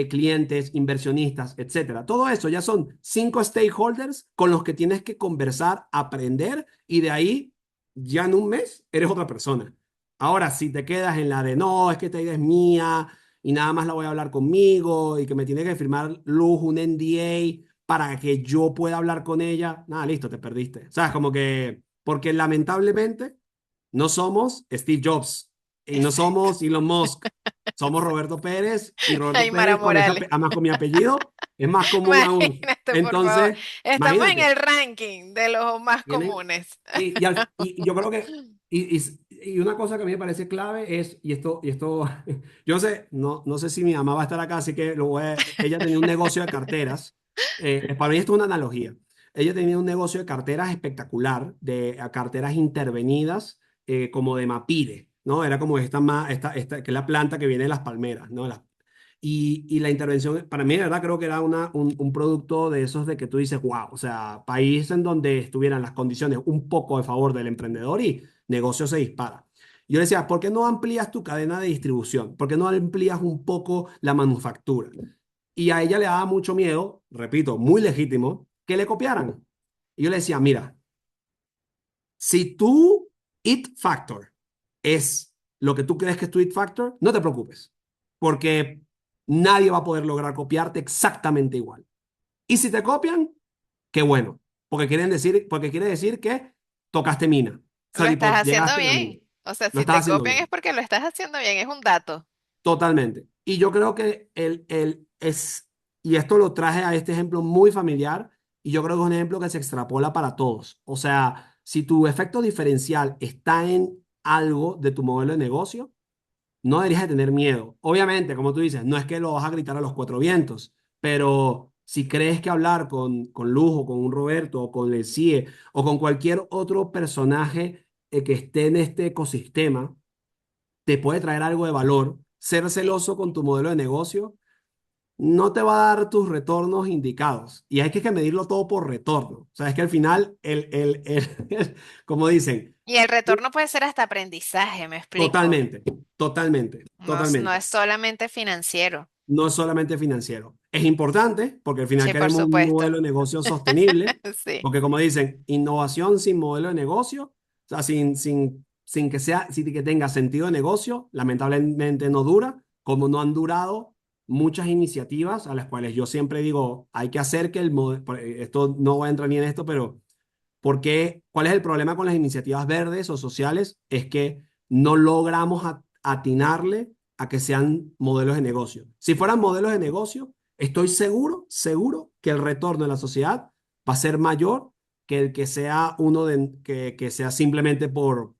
B: clientes, inversionistas, etcétera. Todo eso ya son 5 stakeholders con los que tienes que conversar, aprender y de ahí ya en un mes eres otra persona. Ahora, si te quedas en la de no, es que esta idea es mía y nada más la voy a hablar conmigo y que me tiene que firmar Luz un NDA para que yo pueda hablar con ella, nada, listo, te perdiste. O sea, es como que, porque lamentablemente no somos Steve Jobs y no
A: Exacto.
B: somos Elon Musk. Somos
A: Sí.
B: Roberto Pérez y Roberto
A: Aymara
B: Pérez con
A: Morales.
B: además con mi apellido es más común aún.
A: Imagínate, por favor.
B: Entonces,
A: Estamos en el
B: imagínate,
A: ranking de los más
B: tienen,
A: comunes.
B: y yo creo que, y una cosa que a mí me parece clave es, yo sé, no sé si mi mamá va a estar acá, así que ella tenía un negocio de carteras. Para mí esto es una analogía. Ella tenía un negocio de carteras espectacular, de carteras intervenidas, como de Mapire, ¿no? Era como que es la planta que viene de las palmeras, ¿no? Y la intervención, para mí, de verdad, creo que era un producto de esos de que tú dices, wow, o sea, país en donde estuvieran las condiciones un poco a favor del emprendedor y negocio se dispara. Yo le decía, ¿por qué no amplías tu cadena de distribución? ¿Por qué no amplías un poco la manufactura? Y a ella le daba mucho miedo, repito, muy legítimo, que le copiaran. Y yo le decía, mira, si tu it factor es lo que tú crees que es tu it factor, no te preocupes, porque nadie va a poder lograr copiarte exactamente igual. Y si te copian, qué bueno, porque quiere decir que tocaste mina. O sea,
A: Lo estás
B: tipo,
A: haciendo
B: llegaste a la mina.
A: bien. O sea,
B: Lo
A: si
B: estás
A: te
B: haciendo
A: copian es
B: bien.
A: porque lo estás haciendo bien. Es un dato.
B: Totalmente. Y yo creo que y esto lo traje a este ejemplo muy familiar, y yo creo que es un ejemplo que se extrapola para todos. O sea, si tu efecto diferencial está en algo de tu modelo de negocio, no deberías de tener miedo. Obviamente, como tú dices, no es que lo vas a gritar a los 4 vientos, pero si crees que hablar con Lujo, con un Roberto, o con el CIE, o con cualquier otro personaje que esté en este ecosistema, te puede traer algo de valor. Ser
A: Sí.
B: celoso con tu modelo de negocio no te va a dar tus retornos indicados. Y hay que medirlo todo por retorno. O sea, es que al final, como dicen,
A: Y el retorno puede ser hasta aprendizaje, me explico.
B: totalmente, totalmente,
A: No, no
B: totalmente.
A: es solamente financiero.
B: No es solamente financiero. Es importante porque al final
A: Sí, por
B: queremos un
A: supuesto.
B: modelo de negocio sostenible,
A: Sí.
B: porque como dicen, innovación sin modelo de negocio, o sea, sin que tenga sentido de negocio, lamentablemente no dura, como no han durado muchas iniciativas a las cuales yo siempre digo, hay que hacer que esto no voy a entrar ni en esto, pero ¿cuál es el problema con las iniciativas verdes o sociales? Es que no logramos atinarle a que sean modelos de negocio. Si fueran modelos de negocio, estoy seguro que el retorno de la sociedad va a ser mayor que el que sea que sea simplemente por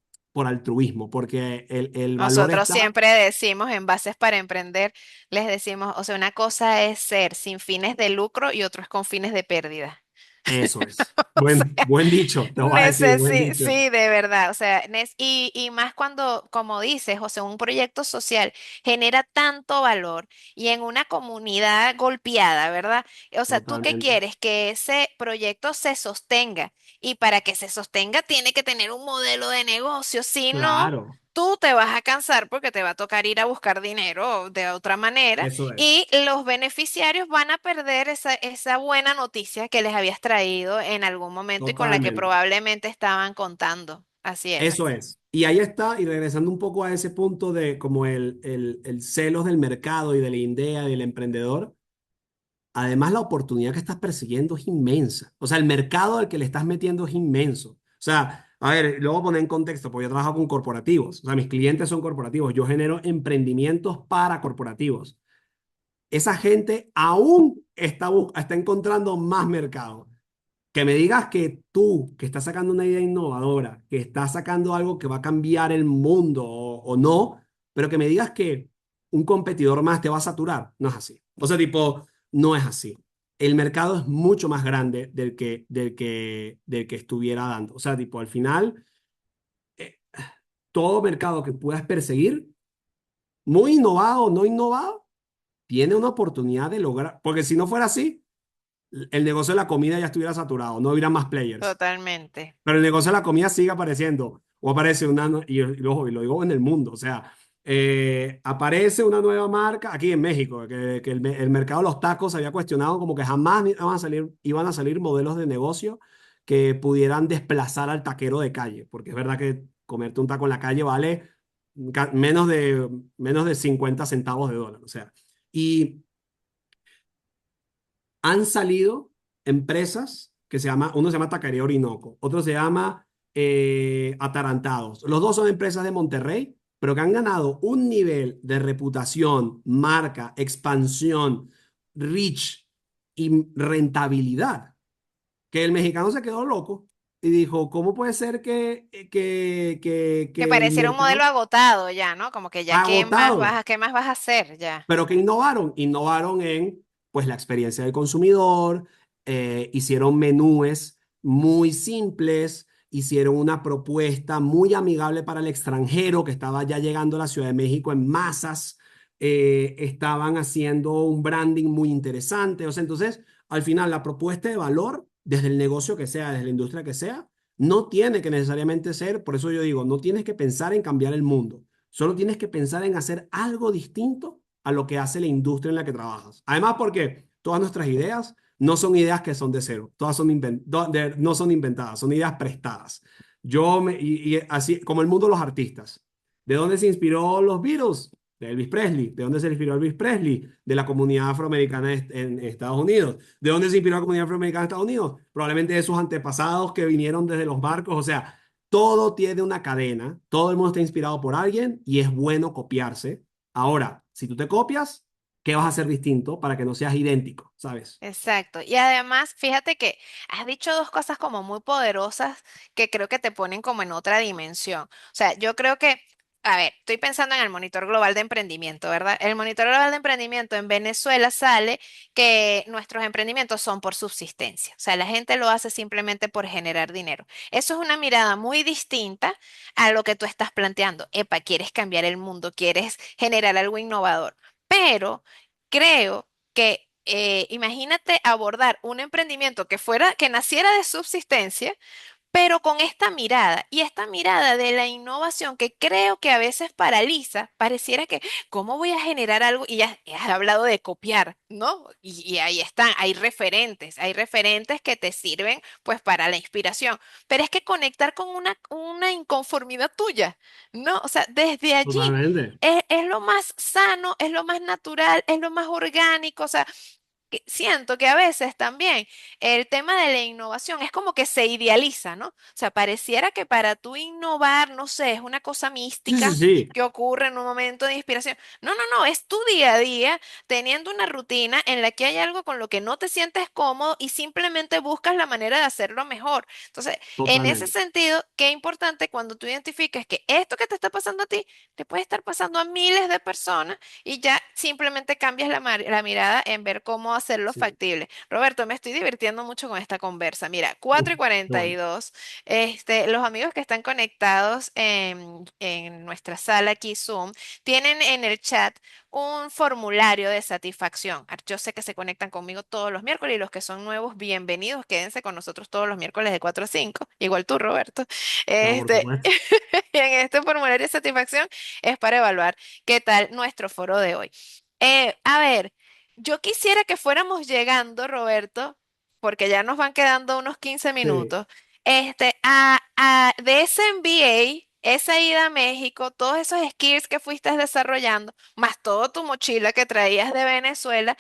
B: altruismo, porque el valor
A: Nosotros
B: está,
A: siempre decimos en Bases para Emprender, les decimos, o sea, una cosa es ser sin fines de lucro y otro es con fines de pérdida.
B: eso es.
A: O sea,
B: Buen dicho, te voy a decir, buen dicho.
A: Sí, de verdad, o sea, y más cuando, como dices, o sea, un proyecto social genera tanto valor y en una comunidad golpeada, ¿verdad? O sea, ¿tú qué
B: Totalmente.
A: quieres? Que ese proyecto se sostenga y para que se sostenga tiene que tener un modelo de negocio, si no...
B: Claro,
A: Tú te vas a cansar porque te va a tocar ir a buscar dinero de otra manera
B: eso es.
A: y los beneficiarios van a perder esa buena noticia que les habías traído en algún momento y con la que
B: Totalmente.
A: probablemente estaban contando. Así es.
B: Eso es. Y ahí está, y regresando un poco a ese punto de como el celos del mercado y de la idea del emprendedor, además la oportunidad que estás persiguiendo es inmensa. O sea, el mercado al que le estás metiendo es inmenso. O sea, a ver, lo voy a poner en contexto, porque yo trabajo con corporativos. O sea, mis clientes son corporativos. Yo genero emprendimientos para corporativos. Esa gente aún está encontrando más mercado. Que me digas que tú, que estás sacando una idea innovadora, que estás sacando algo que va a cambiar el mundo o no, pero que me digas que un competidor más te va a saturar, no es así. O sea, tipo, no es así. El mercado es mucho más grande del que estuviera dando. O sea, tipo, al final, eh, todo mercado que puedas perseguir, muy innovado o no innovado, tiene una oportunidad de lograr, porque si no fuera así, el negocio de la comida ya estuviera saturado, no hubiera más players.
A: Totalmente.
B: Pero el negocio de la comida sigue apareciendo. O aparece una, y lo digo en el mundo, o sea, aparece una nueva marca aquí en México, que el mercado de los tacos se había cuestionado como que jamás iban a salir modelos de negocio que pudieran desplazar al taquero de calle, porque es verdad que comerte un taco en la calle vale menos de 50 centavos de dólar, o sea, y han salido empresas que uno se llama Taquería Orinoco, otro se llama Atarantados. Los dos son empresas de Monterrey, pero que han ganado un nivel de reputación, marca, expansión, reach y rentabilidad, que el mexicano se quedó loco y dijo, ¿cómo puede ser
A: Que
B: que el
A: pareciera un modelo
B: mercado
A: agotado ya, ¿no? Como que ya
B: ha agotado?
A: qué más vas a hacer ya.
B: Pero que innovaron, innovaron en pues la experiencia del consumidor, hicieron menúes muy simples, hicieron una propuesta muy amigable para el extranjero que estaba ya llegando a la Ciudad de México en masas, estaban haciendo un branding muy interesante, o sea, entonces al final la propuesta de valor desde el negocio que sea, desde la industria que sea, no tiene que necesariamente ser, por eso yo digo, no tienes que pensar en cambiar el mundo, solo tienes que pensar en hacer algo distinto a lo que hace la industria en la que trabajas. Además, porque todas nuestras ideas no son ideas que son de cero, todas son no son inventadas, son ideas prestadas. Y así como el mundo de los artistas. ¿De dónde se inspiró los Beatles? De Elvis Presley. ¿De dónde se inspiró Elvis Presley? De la comunidad afroamericana en Estados Unidos. ¿De dónde se inspiró la comunidad afroamericana en Estados Unidos? Probablemente de sus antepasados que vinieron desde los barcos. O sea, todo tiene una cadena, todo el mundo está inspirado por alguien y es bueno copiarse. Ahora, si tú te copias, ¿qué vas a hacer distinto para que no seas idéntico? ¿Sabes?
A: Exacto. Y además, fíjate que has dicho dos cosas como muy poderosas que creo que te ponen como en otra dimensión. O sea, yo creo que, a ver, estoy pensando en el Monitor Global de Emprendimiento, ¿verdad? El Monitor Global de Emprendimiento en Venezuela sale que nuestros emprendimientos son por subsistencia. O sea, la gente lo hace simplemente por generar dinero. Eso es una mirada muy distinta a lo que tú estás planteando. Epa, quieres cambiar el mundo, quieres generar algo innovador. Pero creo que imagínate abordar un emprendimiento que naciera de subsistencia, pero con esta mirada y esta mirada de la innovación que creo que a veces paraliza, pareciera que, ¿cómo voy a generar algo? Y ya has hablado de copiar, ¿no? Y ahí están, hay referentes que te sirven pues para la inspiración, pero es que conectar con una inconformidad tuya, ¿no? O sea, desde allí
B: Totalmente.
A: es lo más sano, es lo más natural, es lo más orgánico, o sea, que siento que a veces también el tema de la innovación es como que se idealiza, ¿no? O sea, pareciera que para tú innovar, no sé, es una cosa
B: Sí, sí,
A: mística
B: sí,
A: que ocurre en un momento de inspiración. No, no, no, es tu día a día teniendo una rutina en la que hay algo con lo que no te sientes cómodo y simplemente buscas la manera de hacerlo mejor. Entonces, en ese
B: totalmente.
A: sentido, qué importante cuando tú identifiques que esto que te está pasando a ti, te puede estar pasando a miles de personas y ya simplemente cambias la mirada en ver cómo hacerlo
B: Sí.
A: factible. Roberto, me estoy divirtiendo mucho con esta conversa. Mira,
B: Uf,
A: cuatro y
B: qué
A: cuarenta y
B: bueno.
A: dos. Los amigos que están conectados en nuestra sala aquí Zoom tienen en el chat un formulario de satisfacción. Yo sé que se conectan conmigo todos los miércoles y los que son nuevos, bienvenidos. Quédense con nosotros todos los miércoles de 4 a 5, igual tú, Roberto.
B: No, por
A: Este,
B: supuesto.
A: en este formulario de satisfacción es para evaluar qué tal nuestro foro de hoy. A ver, yo quisiera que fuéramos llegando, Roberto, porque ya nos van quedando unos 15
B: Sí,
A: minutos, de ese MBA, esa ida a México, todos esos skills que fuiste desarrollando, más toda tu mochila que traías de Venezuela,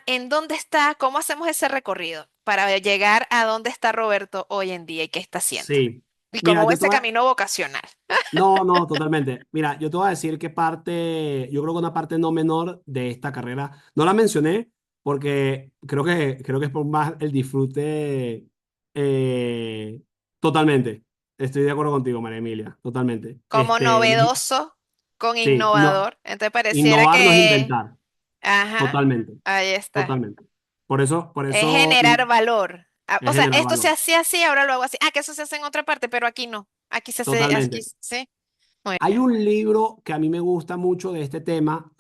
A: ¿en dónde está? ¿Cómo hacemos ese recorrido para llegar a dónde está Roberto hoy en día y qué está haciendo?
B: sí.
A: Y
B: Mira,
A: cómo va ese camino vocacional.
B: no, no, totalmente. Mira, yo te voy a decir que yo creo que una parte no menor de esta carrera, no la mencioné porque creo que es por más el disfrute, eh, totalmente. Estoy de acuerdo contigo, María Emilia, totalmente.
A: Como novedoso con
B: Sí, no,
A: innovador. Entonces pareciera
B: innovar no es
A: que,
B: inventar,
A: ajá,
B: totalmente,
A: ahí está.
B: totalmente. Por
A: Es
B: eso
A: generar valor.
B: es
A: O sea,
B: generar
A: esto se
B: valor.
A: hacía así, ahora lo hago así. Ah, que eso se hace en otra parte, pero aquí no. Aquí se hace, aquí
B: Totalmente.
A: sí. Muy
B: Hay
A: bien.
B: un libro que a mí me gusta mucho de este tema,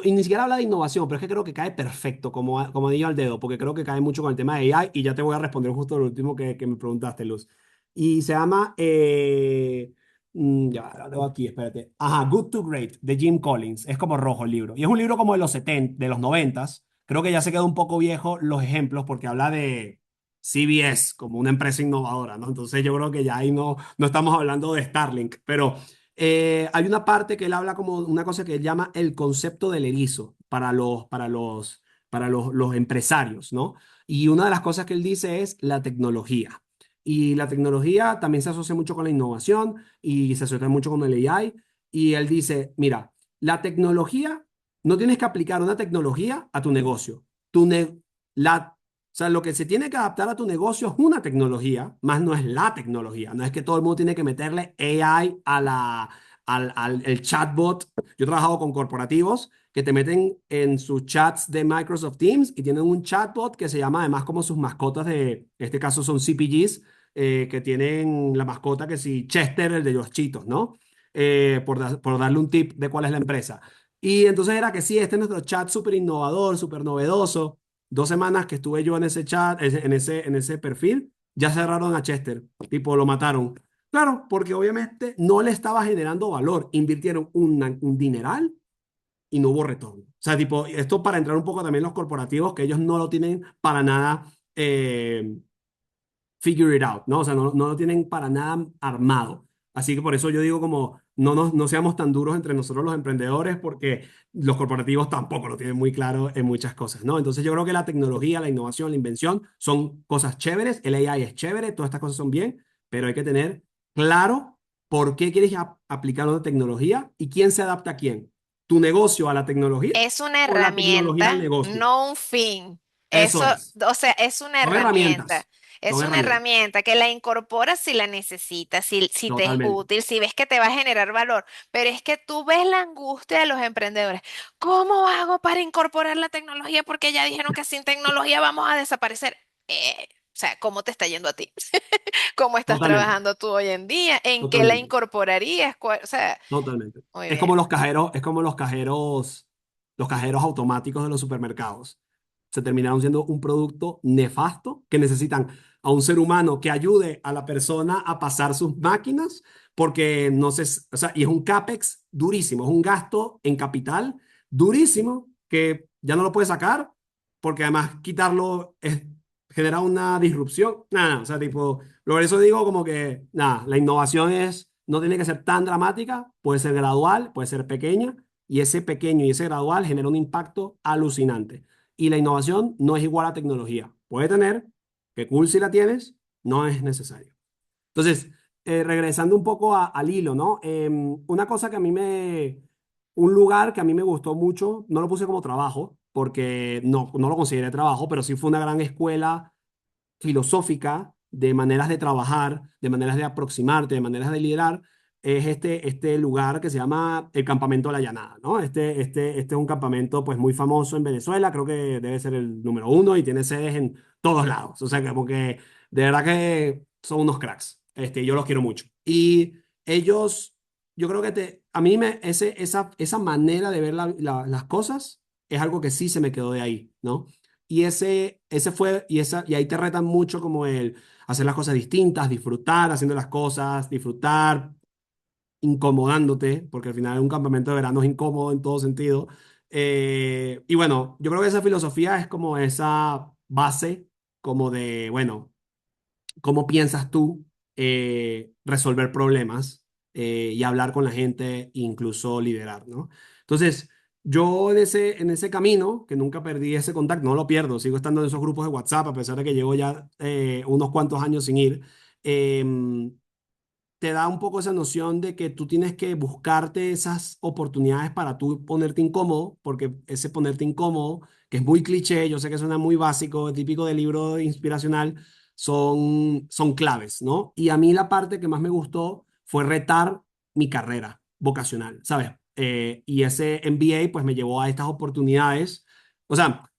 B: y ni siquiera habla de innovación, pero es que creo que cae perfecto, como anillo al dedo, porque creo que cae mucho con el tema de AI, y ya te voy a responder justo lo último que me preguntaste, Luz. Y se llama, ya, lo tengo aquí, espérate. Ajá, Good to Great, de Jim Collins. Es como rojo el libro. Y es un libro como de los 70, de los 90. Creo que ya se quedó un poco viejo los ejemplos, porque habla de CBS como una empresa innovadora, ¿no? Entonces yo creo que ya ahí no estamos hablando de Starlink, pero hay una parte que él habla como una cosa que él llama el concepto del erizo para los empresarios, ¿no? Y una de las cosas que él dice es la tecnología. Y la tecnología también se asocia mucho con la innovación y se asocia mucho con el AI. Y él dice, mira, la tecnología, no tienes que aplicar una tecnología a tu negocio. O sea, lo que se tiene que adaptar a tu negocio es una tecnología, más no es la tecnología. No es que todo el mundo tiene que meterle AI al el chatbot. Yo he trabajado con corporativos que te meten en sus chats de Microsoft Teams y tienen un chatbot que se llama además como sus mascotas en este caso son CPGs, que tienen la mascota que si Chester, el de los Chitos, ¿no? Por darle un tip de cuál es la empresa. Y entonces era que sí, este es nuestro chat súper innovador, súper novedoso. 2 semanas que estuve yo en ese chat, en ese perfil, ya cerraron a Chester, tipo, lo mataron. Claro, porque obviamente no le estaba generando valor. Invirtieron un dineral y no hubo retorno. O sea, tipo, esto para entrar un poco también en los corporativos, que ellos no lo tienen para nada figure it out, ¿no? O sea, no lo tienen para nada armado. Así que por eso yo digo como, no seamos tan duros entre nosotros los emprendedores, porque los corporativos tampoco lo tienen muy claro en muchas cosas, ¿no? Entonces yo creo que la tecnología, la innovación, la invención son cosas chéveres, el AI es chévere, todas estas cosas son bien, pero hay que tener claro por qué quieres aplicar una tecnología y quién se adapta a quién. ¿Tu negocio a la tecnología
A: Es una
B: o la tecnología al
A: herramienta,
B: negocio?
A: no un fin.
B: Eso
A: Eso,
B: es.
A: o sea, es una
B: Son
A: herramienta.
B: herramientas.
A: Es
B: Son
A: una
B: herramientas.
A: herramienta que la incorporas si la necesitas, si te es
B: Totalmente.
A: útil, si ves que te va a generar valor. Pero es que tú ves la angustia de los emprendedores. ¿Cómo hago para incorporar la tecnología? Porque ya dijeron que sin tecnología vamos a desaparecer. O sea, ¿cómo te está yendo a ti? ¿Cómo estás
B: Totalmente,
A: trabajando tú hoy en día? ¿En qué la
B: totalmente,
A: incorporarías? O sea,
B: totalmente.
A: muy
B: Es como
A: bien.
B: los cajeros automáticos de los supermercados. Se terminaron siendo un producto nefasto que necesitan a un ser humano que ayude a la persona a pasar sus máquinas, porque no sé, o sea, y es un CAPEX durísimo, es un gasto en capital durísimo que ya no lo puedes sacar, porque además quitarlo genera una disrupción. Nada, o sea, tipo, por eso digo como que, nada, la innovación no tiene que ser tan dramática, puede ser gradual, puede ser pequeña, y ese pequeño y ese gradual genera un impacto alucinante. Y la innovación no es igual a tecnología. Puede tener, que cool si la tienes, no es necesario. Entonces, regresando un poco al hilo, ¿no? Una cosa que un lugar que a mí me gustó mucho, no lo puse como trabajo, porque no lo consideré trabajo, pero sí fue una gran escuela filosófica de maneras de trabajar, de maneras de aproximarte, de maneras de liderar, es este lugar que se llama el Campamento de la Llanada, ¿no? Este es un campamento pues muy famoso en Venezuela, creo que debe ser el número uno y tiene sedes en todos lados, o sea, como que de verdad que son unos cracks, yo los quiero mucho. Y ellos, yo creo que a mí esa manera de ver las cosas es algo que sí se me quedó de ahí, ¿no? Y ese fue, y ahí te retan mucho como el hacer las cosas distintas, disfrutar haciendo las cosas, disfrutar incomodándote, porque al final un campamento de verano es incómodo en todo sentido. Y bueno, yo creo que esa filosofía es como esa base, como de, bueno, cómo piensas tú resolver problemas y hablar con la gente, e incluso liderar, ¿no? Entonces, yo en ese camino, que nunca perdí ese contacto, no lo pierdo, sigo estando en esos grupos de WhatsApp, a pesar de que llevo ya unos cuantos años sin ir. Te da un poco esa noción de que tú tienes que buscarte esas oportunidades para tú ponerte incómodo, porque ese ponerte incómodo, que es muy cliché, yo sé que suena muy básico, típico de libro inspiracional, son claves, ¿no? Y a mí la parte que más me gustó fue retar mi carrera vocacional, ¿sabes? Y ese MBA pues me llevó a estas oportunidades. O sea,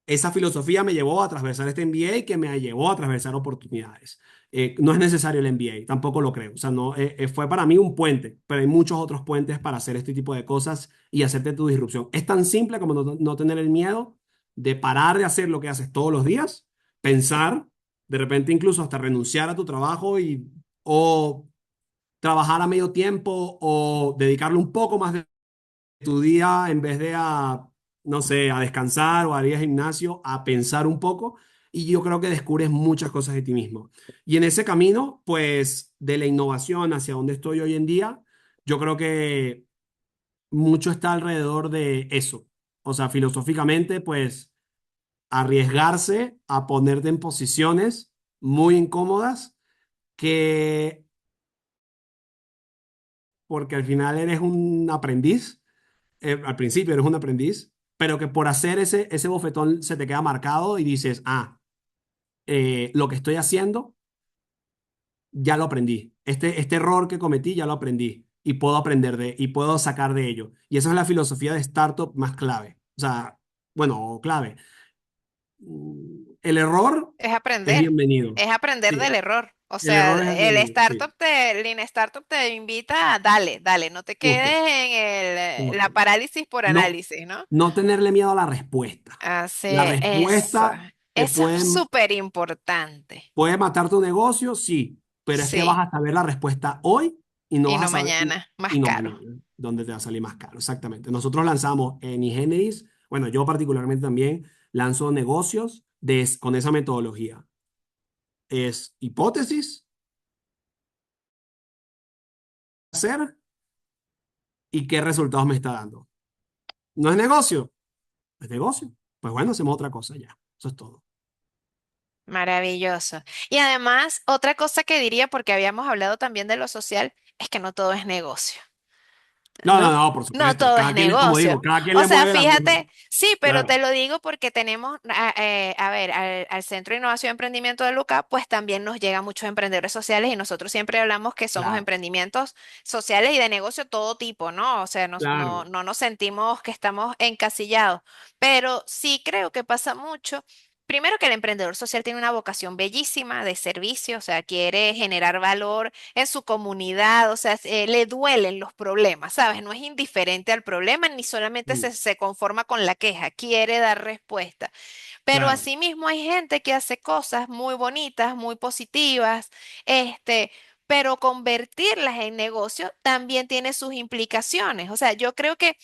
B: esa filosofía me llevó a atravesar este MBA que me llevó a atravesar oportunidades. No es necesario el MBA, tampoco lo creo. O sea, no, fue para mí un puente, pero hay muchos otros puentes para hacer este tipo de cosas y hacerte tu disrupción. Es tan simple como no tener el miedo de parar de hacer lo que haces todos los días, pensar, de repente incluso hasta renunciar a tu trabajo o trabajar a medio tiempo o dedicarle un poco más de tu día en vez de no sé, a descansar o a ir al gimnasio, a pensar un poco. Y yo creo que descubres muchas cosas de ti mismo. Y en ese camino, pues, de la innovación hacia donde estoy hoy en día, yo creo que mucho está alrededor de eso. O sea, filosóficamente, pues, arriesgarse a ponerte en posiciones muy incómodas que, porque al final eres un aprendiz, al principio eres un aprendiz, pero que por hacer ese bofetón se te queda marcado y dices, lo que estoy haciendo ya lo aprendí. Este error que cometí ya lo aprendí y puedo y puedo sacar de ello. Y esa es la filosofía de startup más clave. O sea, bueno, clave. El error es bienvenido.
A: es aprender del
B: Sí,
A: error. O
B: el
A: sea,
B: error es bienvenido. Sí,
A: el Lean Startup te invita a dale, dale, no te quedes
B: justo,
A: en la
B: justo.
A: parálisis por
B: No,
A: análisis, ¿no?
B: no tenerle miedo a la respuesta.
A: Así,
B: La
A: eso.
B: respuesta te
A: Eso es súper importante.
B: puede matar tu negocio, sí, pero es que vas
A: Sí,
B: a saber la respuesta hoy y no
A: y
B: vas a
A: no
B: saber,
A: mañana, más
B: y no
A: caro.
B: mañana, dónde te va a salir más caro. Exactamente. Nosotros lanzamos en Igeneris, bueno, yo particularmente también lanzo negocios con esa metodología. Es hipótesis, hacer y qué resultados me está dando. ¿No es negocio? Es negocio. Pues bueno, hacemos otra cosa ya. Eso es todo.
A: Maravilloso. Y además, otra cosa que diría, porque habíamos hablado también de lo social, es que no todo es negocio.
B: No, no,
A: ¿No?
B: no, por
A: No
B: supuesto.
A: todo es
B: Cada quien, como
A: negocio.
B: digo, cada quien
A: O
B: le
A: sea,
B: mueve la...
A: fíjate, sí, pero te
B: Claro,
A: lo digo porque tenemos, a ver, al Centro de Innovación y Emprendimiento de Luca, pues también nos llegan muchos emprendedores sociales y nosotros siempre hablamos que somos
B: claro,
A: emprendimientos sociales y de negocio todo tipo, ¿no? O sea,
B: claro.
A: no nos sentimos que estamos encasillados, pero sí creo que pasa mucho. Primero que el emprendedor social tiene una vocación bellísima de servicio, o sea, quiere generar valor en su comunidad, o sea, le duelen los problemas, ¿sabes? No es indiferente al problema ni solamente
B: Mm,
A: se conforma con la queja, quiere dar respuesta. Pero
B: claro,
A: asimismo hay gente que hace cosas muy bonitas, muy positivas, este, pero convertirlas en negocio también tiene sus implicaciones. O sea, yo creo que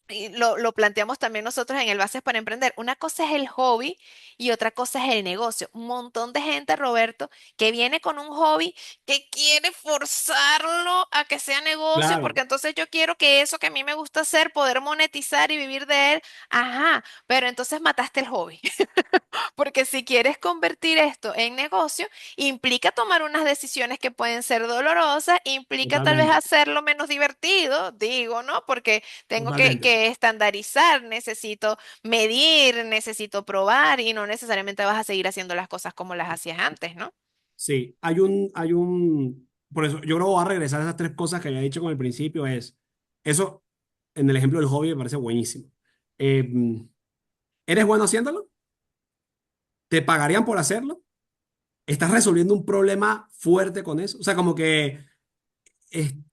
A: y lo planteamos también nosotros en el Bases para Emprender. Una cosa es el hobby y otra cosa es el negocio. Un montón de gente, Roberto, que viene con un hobby que quiere forzarlo a que sea negocio, porque
B: claro.
A: entonces yo quiero que eso que a mí me gusta hacer, poder monetizar y vivir de él. Ajá, pero entonces mataste el hobby. Porque si quieres convertir esto en negocio, implica tomar unas decisiones que pueden ser dolorosas, implica tal vez
B: Totalmente,
A: hacerlo menos divertido, digo, ¿no? Porque tengo
B: totalmente.
A: que estandarizar, necesito medir, necesito probar y no necesariamente vas a seguir haciendo las cosas como las hacías antes, ¿no?
B: Sí, por eso yo creo que voy a regresar a esas tres cosas que había dicho con el principio, eso, en el ejemplo del hobby me parece buenísimo. Eh, ¿Eres bueno haciéndolo? ¿Te pagarían por hacerlo? ¿Estás resolviendo un problema fuerte con eso? O sea, como que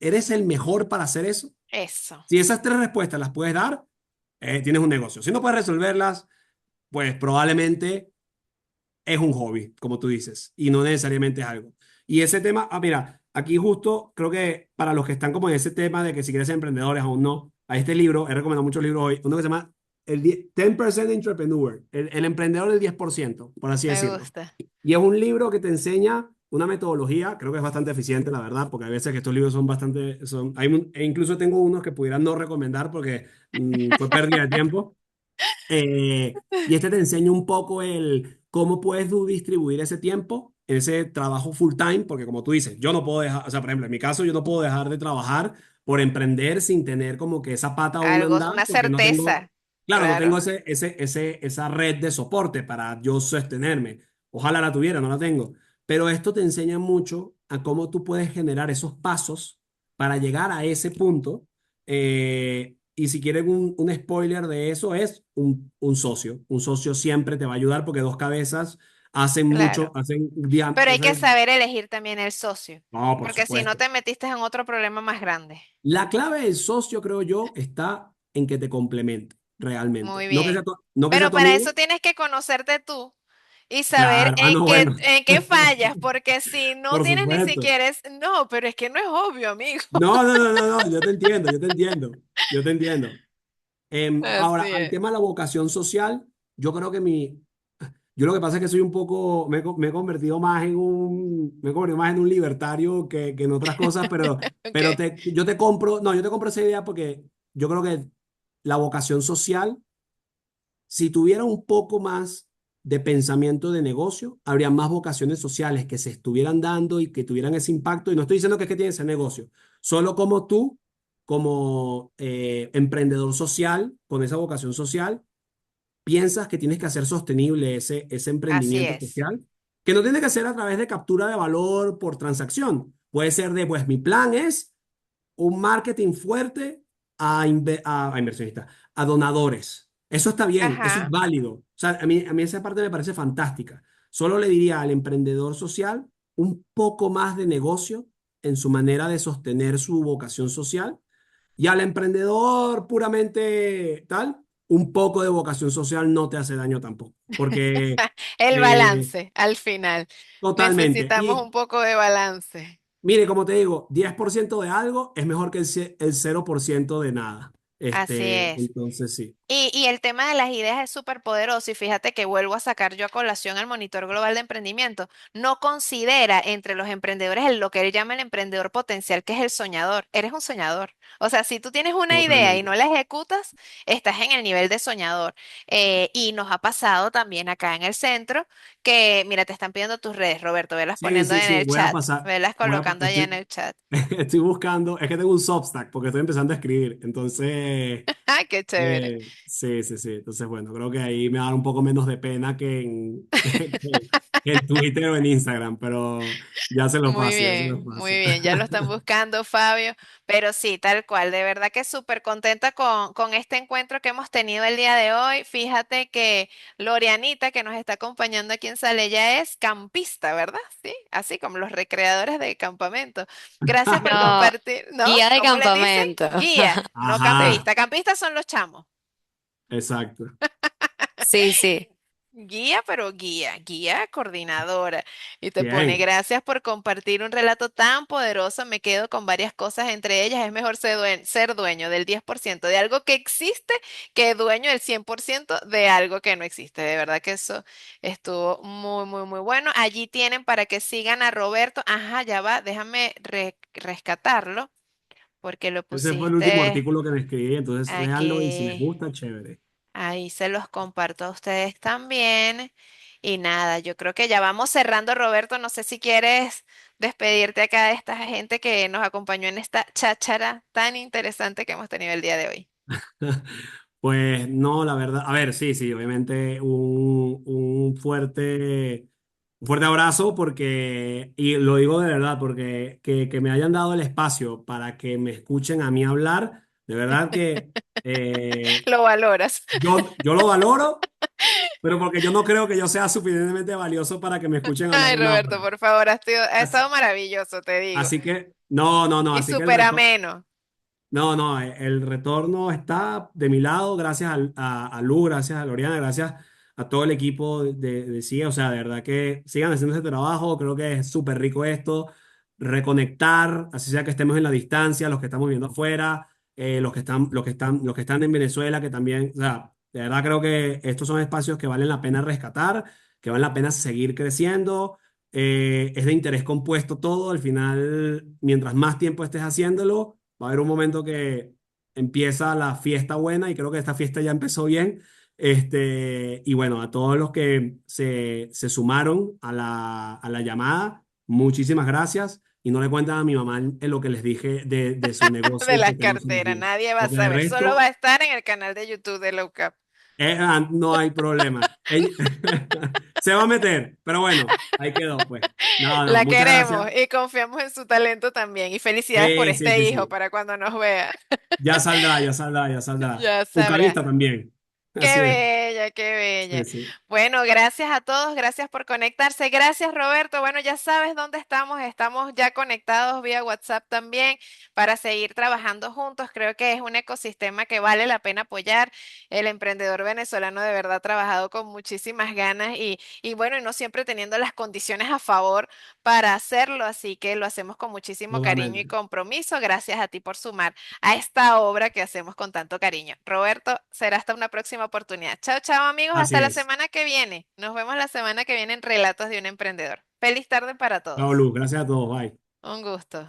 B: eres el mejor para hacer eso.
A: Eso.
B: Si esas tres respuestas las puedes dar, tienes un negocio. Si no puedes resolverlas, pues probablemente es un hobby, como tú dices, y no necesariamente es algo. Y ese tema, mira, aquí justo creo que para los que están como en ese tema de que si quieres ser emprendedores o no, a este libro, he recomendado muchos libros hoy, uno que se llama el 10% Entrepreneur, el emprendedor del 10% por así
A: Me
B: decirlo.
A: gusta.
B: Y es un libro que te enseña una metodología, creo que es bastante eficiente, la verdad, porque hay veces que estos libros son bastante, e incluso tengo unos que pudieran no recomendar porque fue pérdida de tiempo, y este te enseña un poco el cómo puedes tú distribuir ese tiempo, ese trabajo full time, porque como tú dices, yo no puedo dejar, o sea, por ejemplo, en mi caso, yo no puedo dejar de trabajar por emprender sin tener como que esa pata aún
A: Algo,
B: andar,
A: una
B: porque no tengo,
A: certeza.
B: claro, no tengo
A: Claro.
B: esa red de soporte para yo sostenerme. Ojalá la tuviera, no la tengo. Pero esto te enseña mucho a cómo tú puedes generar esos pasos para llegar a ese punto. Y si quieren un spoiler de eso, es un socio. Un socio siempre te va a ayudar porque dos cabezas hacen mucho,
A: claro.
B: hacen,
A: Pero hay que
B: hacen-
A: saber elegir también el socio,
B: no, por
A: porque si no
B: supuesto.
A: te metiste en otro problema más grande.
B: La clave del socio, creo yo, está en que te complemente realmente.
A: Muy bien.
B: No que sea
A: Pero
B: tu
A: para
B: amigo,
A: eso tienes que conocerte tú y saber
B: claro, ah, no, bueno,
A: en qué fallas, porque si no
B: por
A: tienes ni
B: supuesto.
A: siquiera es, no, pero es que no es obvio, amigo.
B: No, yo te entiendo, yo te entiendo, yo te entiendo. Ahora,
A: Así
B: al
A: es.
B: tema de la vocación social, yo creo que yo lo que pasa es que soy un poco, me he convertido más me he convertido más en un libertario que en otras cosas, pero
A: Okay.
B: yo te compro, no, yo te compro esa idea porque yo creo que la vocación social, si tuviera un poco más de pensamiento de negocio, habría más vocaciones sociales que se estuvieran dando y que tuvieran ese impacto. Y no estoy diciendo que es que tiene ese negocio, solo como tú, como emprendedor social, con esa vocación social, piensas que tienes que hacer sostenible ese
A: Así
B: emprendimiento
A: es.
B: social, que no tiene que ser a través de captura de valor por transacción. Puede ser de, pues mi plan es un marketing fuerte a inversionistas, a donadores. Eso está bien, eso es
A: Ajá.
B: válido. O sea, a mí esa parte me parece fantástica. Solo le diría al emprendedor social un poco más de negocio en su manera de sostener su vocación social y al emprendedor puramente tal, un poco de vocación social no te hace daño tampoco, porque
A: El
B: eh,
A: balance al final.
B: totalmente.
A: Necesitamos
B: Y
A: un poco de balance.
B: mire, como te digo, 10% de algo es mejor que el 0% de nada.
A: Así es.
B: Entonces sí.
A: Y el tema de las ideas es súper poderoso y fíjate que vuelvo a sacar yo a colación el Monitor Global de Emprendimiento. No considera entre los emprendedores lo que él llama el emprendedor potencial, que es el soñador. Eres un soñador. O sea, si tú tienes una idea y
B: Totalmente.
A: no la ejecutas, estás en el nivel de soñador. Y nos ha pasado también acá en el centro que, mira, te están pidiendo tus redes, Roberto, velas
B: Sí,
A: poniendo
B: sí,
A: en
B: sí,
A: el chat, velas colocando allá en el chat.
B: estoy buscando, es que tengo un Substack porque estoy empezando a escribir. Entonces,
A: ¡Ay, qué chévere!
B: sí, sí, sí. Entonces, bueno, creo que ahí me va a dar un poco menos de pena que en Twitter o en Instagram, pero ya se lo paso, ya se lo
A: Muy
B: paso.
A: bien, ya lo están buscando, Fabio, pero sí, tal cual, de verdad que súper contenta con este encuentro que hemos tenido el día de hoy. Fíjate que Lorianita, que nos está acompañando aquí en Sale, ya es campista, ¿verdad? Sí, así como los recreadores de campamento. Gracias por
C: No,
A: compartir, ¿no?
C: guía de
A: ¿Cómo le dicen?
C: campamento.
A: Guía, no
B: Ajá,
A: campista. Campistas son los chamos.
B: exacto.
C: Sí, sí.
A: Guía, pero guía coordinadora. Y te pone,
B: Bien.
A: gracias por compartir un relato tan poderoso. Me quedo con varias cosas, entre ellas es mejor ser dueño del 10% de algo que existe que dueño del 100% de algo que no existe. De verdad que eso estuvo muy, muy, muy bueno. Allí tienen para que sigan a Roberto. Ajá, ya va, déjame rescatarlo porque lo
B: Ese fue el último
A: pusiste
B: artículo que me escribí, entonces léanlo y si les
A: aquí.
B: gusta, chévere.
A: Ahí se los comparto a ustedes también. Y nada, yo creo que ya vamos cerrando, Roberto. No sé si quieres despedirte acá de esta gente que nos acompañó en esta cháchara tan interesante que hemos tenido el día de hoy.
B: Pues no, la verdad, a ver, sí, sí, obviamente un fuerte abrazo porque, y lo digo de verdad, porque que me hayan dado el espacio para que me escuchen a mí hablar, de verdad que
A: Lo valoras.
B: yo lo valoro, pero porque yo no creo que yo sea suficientemente valioso para que me escuchen hablar
A: Ay,
B: una
A: Roberto,
B: hora.
A: por favor, ha
B: Así,
A: estado maravilloso, te digo.
B: así que, no,
A: Y
B: así que
A: súper ameno.
B: no, el retorno está de mi lado, gracias a Lu, gracias a Loriana, gracias a todo el equipo de CIA. O sea, de verdad que sigan haciendo ese trabajo, creo que es súper rico esto, reconectar, así sea que estemos en la distancia, los que estamos viendo afuera, los que están en Venezuela, que también, o sea, de verdad creo que estos son espacios que valen la pena rescatar, que valen la pena seguir creciendo. Es de interés compuesto todo, al final, mientras más tiempo estés haciéndolo, va a haber un momento que empieza la fiesta buena y creo que esta fiesta ya empezó bien. Y bueno, a todos los que se sumaron a a la llamada, muchísimas gracias. Y no le cuentan a mi mamá en lo que les dije de su
A: De
B: negocio
A: las
B: porque no se los
A: carteras,
B: digo.
A: nadie va a
B: Porque de
A: saber. Solo va a
B: resto,
A: estar en el canal de YouTube de Low Cap.
B: no hay problema. Se va a meter, pero bueno, ahí quedó, pues. No,
A: La
B: muchas gracias.
A: queremos y confiamos en su talento también. Y felicidades por
B: Sí, sí,
A: este
B: sí,
A: hijo
B: sí.
A: para cuando nos vea.
B: Ya saldrá, ya saldrá, ya saldrá.
A: Ya sabrá.
B: Vocalista también.
A: Qué
B: Así es.
A: bella, qué
B: Sí,
A: bella.
B: sí.
A: Bueno, gracias a todos, gracias por conectarse. Gracias, Roberto. Bueno, ya sabes dónde estamos. Estamos ya conectados vía WhatsApp también para seguir trabajando juntos. Creo que es un ecosistema que vale la pena apoyar. El emprendedor venezolano de verdad ha trabajado con muchísimas ganas y bueno, y no siempre teniendo las condiciones a favor para hacerlo. Así que lo hacemos con muchísimo cariño y
B: Totalmente.
A: compromiso. Gracias a ti por sumar a esta obra que hacemos con tanto cariño. Roberto, será hasta una próxima oportunidad. Chao, chao amigos, hasta
B: Así
A: la
B: es.
A: semana que viene. Nos vemos la semana que viene en Relatos de un Emprendedor. Feliz tarde para
B: Chao,
A: todos.
B: Luz. Gracias a todos. Bye.
A: Un gusto.